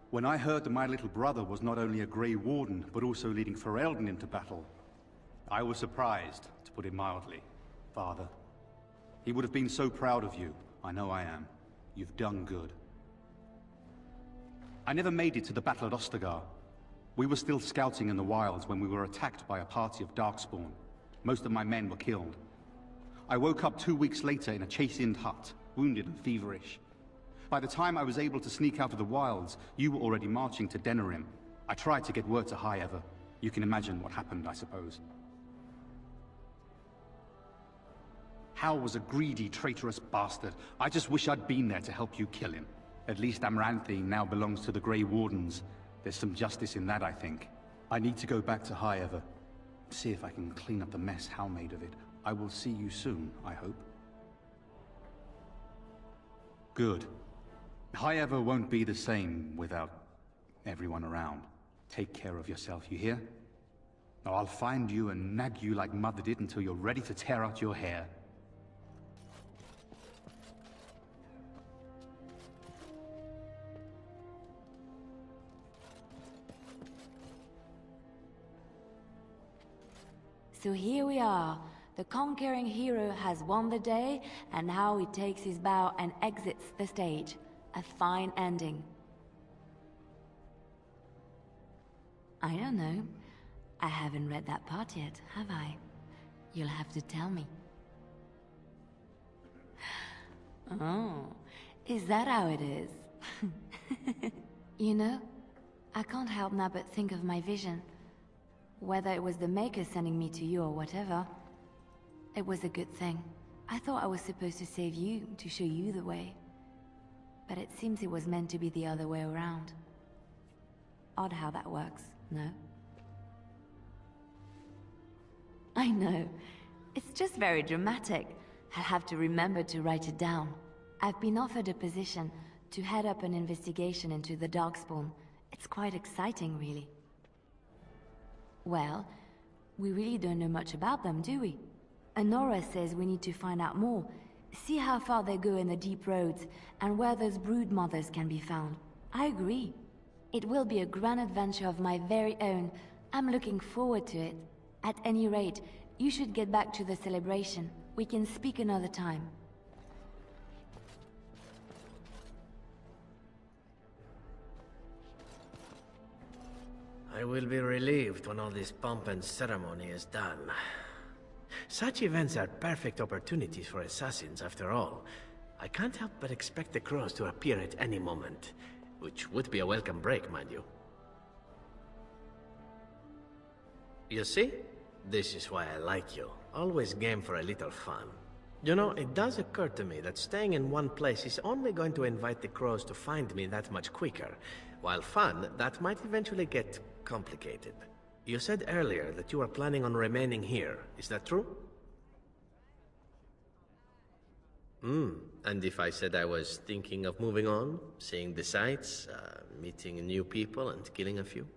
When I heard that my little brother was not only a Grey Warden, but also leading Ferelden into battle, I was surprised, to put it mildly, Father. He would have been so proud of you. I know I am. You've done good. I never made it to the battle at Ostagar. We were still scouting in the wilds when we were attacked by a party of Darkspawn. Most of my men were killed. I woke up 2 weeks later in a chastened hut, wounded and feverish. By the time I was able to sneak out of the wilds, you were already marching to Denerim. I tried to get word to High Ever. You can imagine what happened, I suppose. Hal was a greedy, traitorous bastard. I just wish I'd been there to help you kill him. At least Amaranthine now belongs to the Grey Wardens. There's some justice in that, I think. I need to go back to High Ever. See if I can clean up the mess Hal made of it. I will see you soon, I hope. Good. High Ever won't be the same without everyone around. Take care of yourself, you hear? Or I'll find you and nag you like Mother did until you're ready to tear out your hair. So here we are. The conquering hero has won the day, and now he takes his bow and exits the stage. A fine ending. I don't know. I haven't read that part yet, have I? You'll have to tell me. Oh, is that how it is? You know, I can't help now but think of my vision. Whether it was the Maker sending me to you or whatever, it was a good thing. I thought I was supposed to save you, to show you the way. But it seems it was meant to be the other way around. Odd how that works, no? I know. It's just very dramatic. I'll have to remember to write it down. I've been offered a position to head up an investigation into the Darkspawn. It's quite exciting, really. Well, we really don't know much about them, do we? Honora says we need to find out more. See how far they go in the deep roads, and where those brood mothers can be found. I agree. It will be a grand adventure of my very own. I'm looking forward to it. At any rate, you should get back to the celebration. We can speak another time. I will be relieved when all this pomp and ceremony is done. Such events are perfect opportunities for assassins, after all. I can't help but expect the crows to appear at any moment, which would be a welcome break, mind you. You see? This is why I like you. Always game for a little fun. You know, it does occur to me that staying in one place is only going to invite the crows to find me that much quicker, while fun, that might eventually get complicated. You said earlier that you were planning on remaining here. Is that true? And if I said I was thinking of moving on, seeing the sights, meeting new people and killing a few?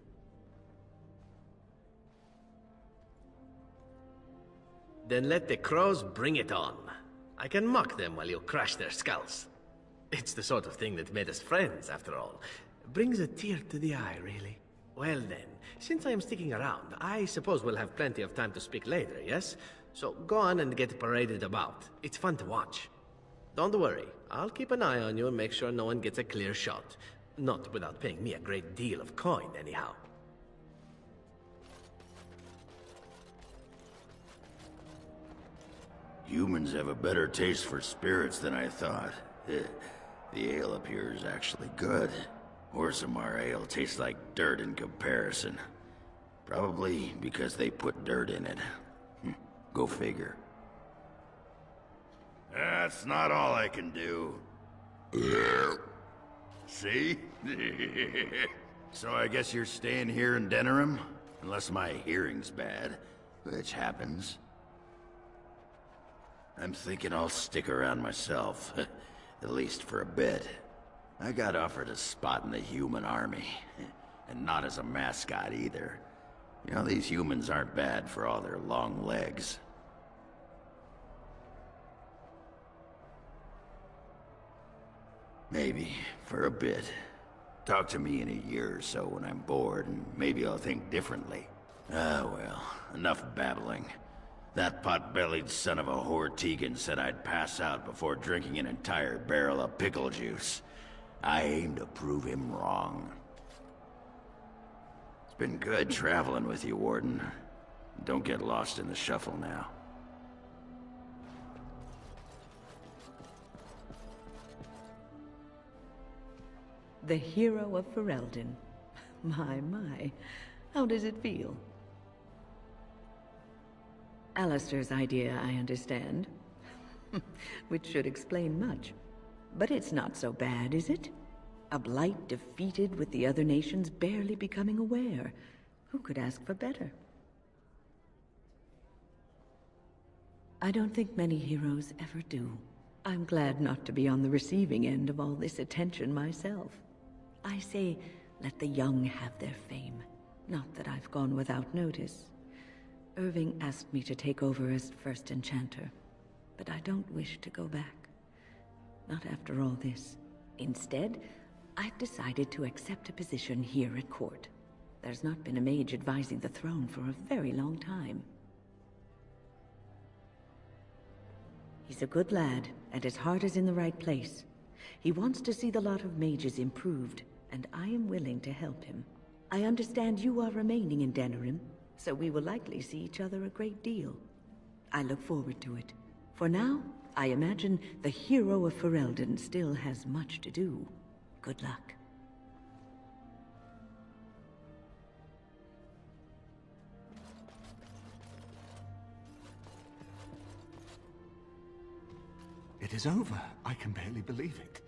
Then let the crows bring it on. I can mock them while you crush their skulls. It's the sort of thing that made us friends, after all. Brings a tear to the eye, really. Well then, since I am sticking around, I suppose we'll have plenty of time to speak later, yes? So go on and get paraded about. It's fun to watch. Don't worry, I'll keep an eye on you and make sure no one gets a clear shot. Not without paying me a great deal of coin, anyhow. Humans have a better taste for spirits than I thought. The ale up here is actually good. Orsamar ale tastes like dirt in comparison. Probably because they put dirt in it. Go figure. That's not all I can do. See? So I guess you're staying here in Denerim? Unless my hearing's bad, which happens. I'm thinking I'll stick around myself, at least for a bit. I got offered a spot in the human army, and not as a mascot either. You know, these humans aren't bad for all their long legs. Maybe, for a bit. Talk to me in a year or so when I'm bored, and maybe I'll think differently. Ah, well, enough babbling. That pot-bellied son of a whore Tegan said I'd pass out before drinking an entire barrel of pickle juice. I aim to prove him wrong. It's been good traveling with you, Warden. Don't get lost in the shuffle now. The hero of Ferelden. My. How does it feel? Alistair's idea, I understand. Which should explain much. But it's not so bad, is it? A blight defeated with the other nations barely becoming aware. Who could ask for better? I don't think many heroes ever do. I'm glad not to be on the receiving end of all this attention myself. I say, let the young have their fame. Not that I've gone without notice. Irving asked me to take over as first enchanter, but I don't wish to go back. Not after all this. Instead, I've decided to accept a position here at court. There's not been a mage advising the throne for a very long time. He's a good lad, and his heart is in the right place. He wants to see the lot of mages improved, and I am willing to help him. I understand you are remaining in Denerim, so we will likely see each other a great deal. I look forward to it. For now, I imagine the hero of Ferelden still has much to do. Good luck. It is over. I can barely believe it.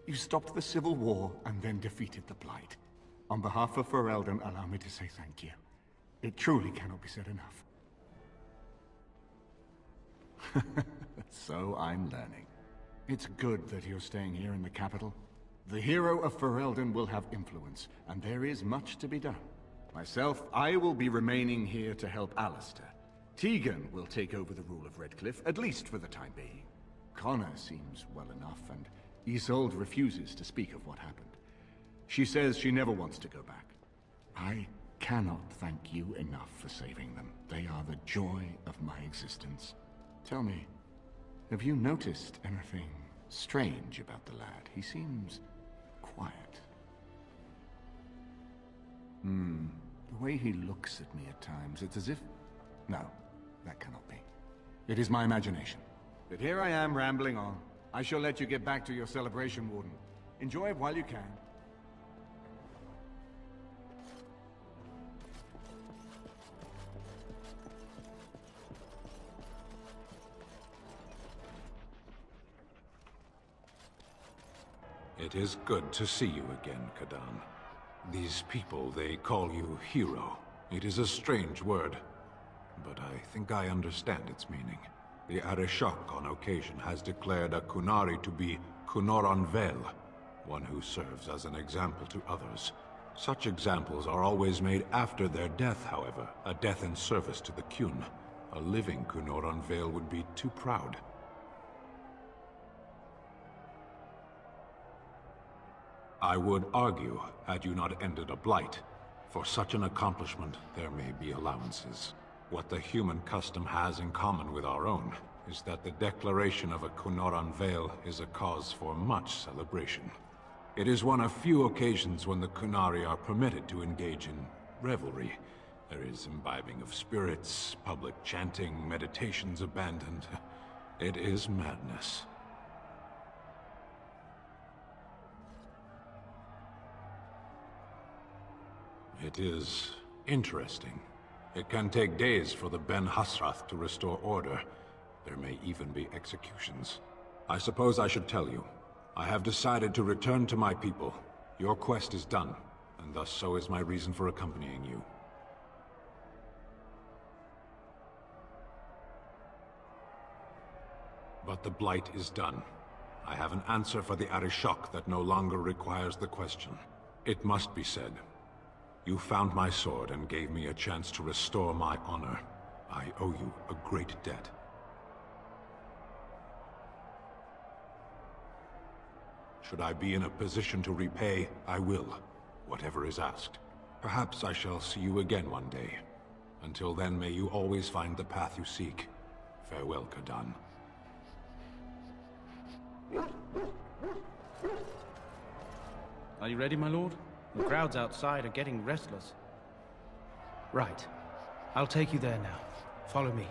You stopped the Civil War and then defeated the Blight. On behalf of Ferelden, allow me to say thank you. It truly cannot be said enough. So I'm learning. It's good that you're staying here in the capital. The hero of Ferelden will have influence, and there is much to be done. Myself, I will be remaining here to help Alistair. Tegan will take over the rule of Redcliffe, at least for the time being. Connor seems well enough, and Isolde refuses to speak of what happened. She says she never wants to go back. I cannot thank you enough for saving them. They are the joy of my existence. Tell me, have you noticed anything strange about the lad? He seems quiet. The way he looks at me at times, it's as if... No, that cannot be. It is my imagination. But here I am rambling on. I shall let you get back to your celebration, Warden. Enjoy it while you can. It is good to see you again, Kadan. These people, they call you hero. It is a strange word, but I think I understand its meaning. The Arishok on occasion has declared a Kunari to be Kunoran Vel, one who serves as an example to others. Such examples are always made after their death, however, a death in service to the Kyun. A living Kunoran Vel would be too proud. I would argue, had you not ended a blight, for such an accomplishment there may be allowances. What the human custom has in common with our own is that the declaration of a Kunoran Vel is a cause for much celebration. It is one of few occasions when the Kunari are permitted to engage in revelry. There is imbibing of spirits, public chanting, meditations abandoned. It is madness. It is interesting. It can take days for the Ben Hasrath to restore order. There may even be executions. I suppose I should tell you. I have decided to return to my people. Your quest is done, and thus so is my reason for accompanying you. But the Blight is done. I have an answer for the Arishok that no longer requires the question. It must be said. You found my sword and gave me a chance to restore my honor. I owe you a great debt. Should I be in a position to repay, I will, whatever is asked. Perhaps I shall see you again one day. Until then, may you always find the path you seek. Farewell, Kadan. Are you ready, my lord? The crowds outside are getting restless. Right. I'll take you there now. Follow me.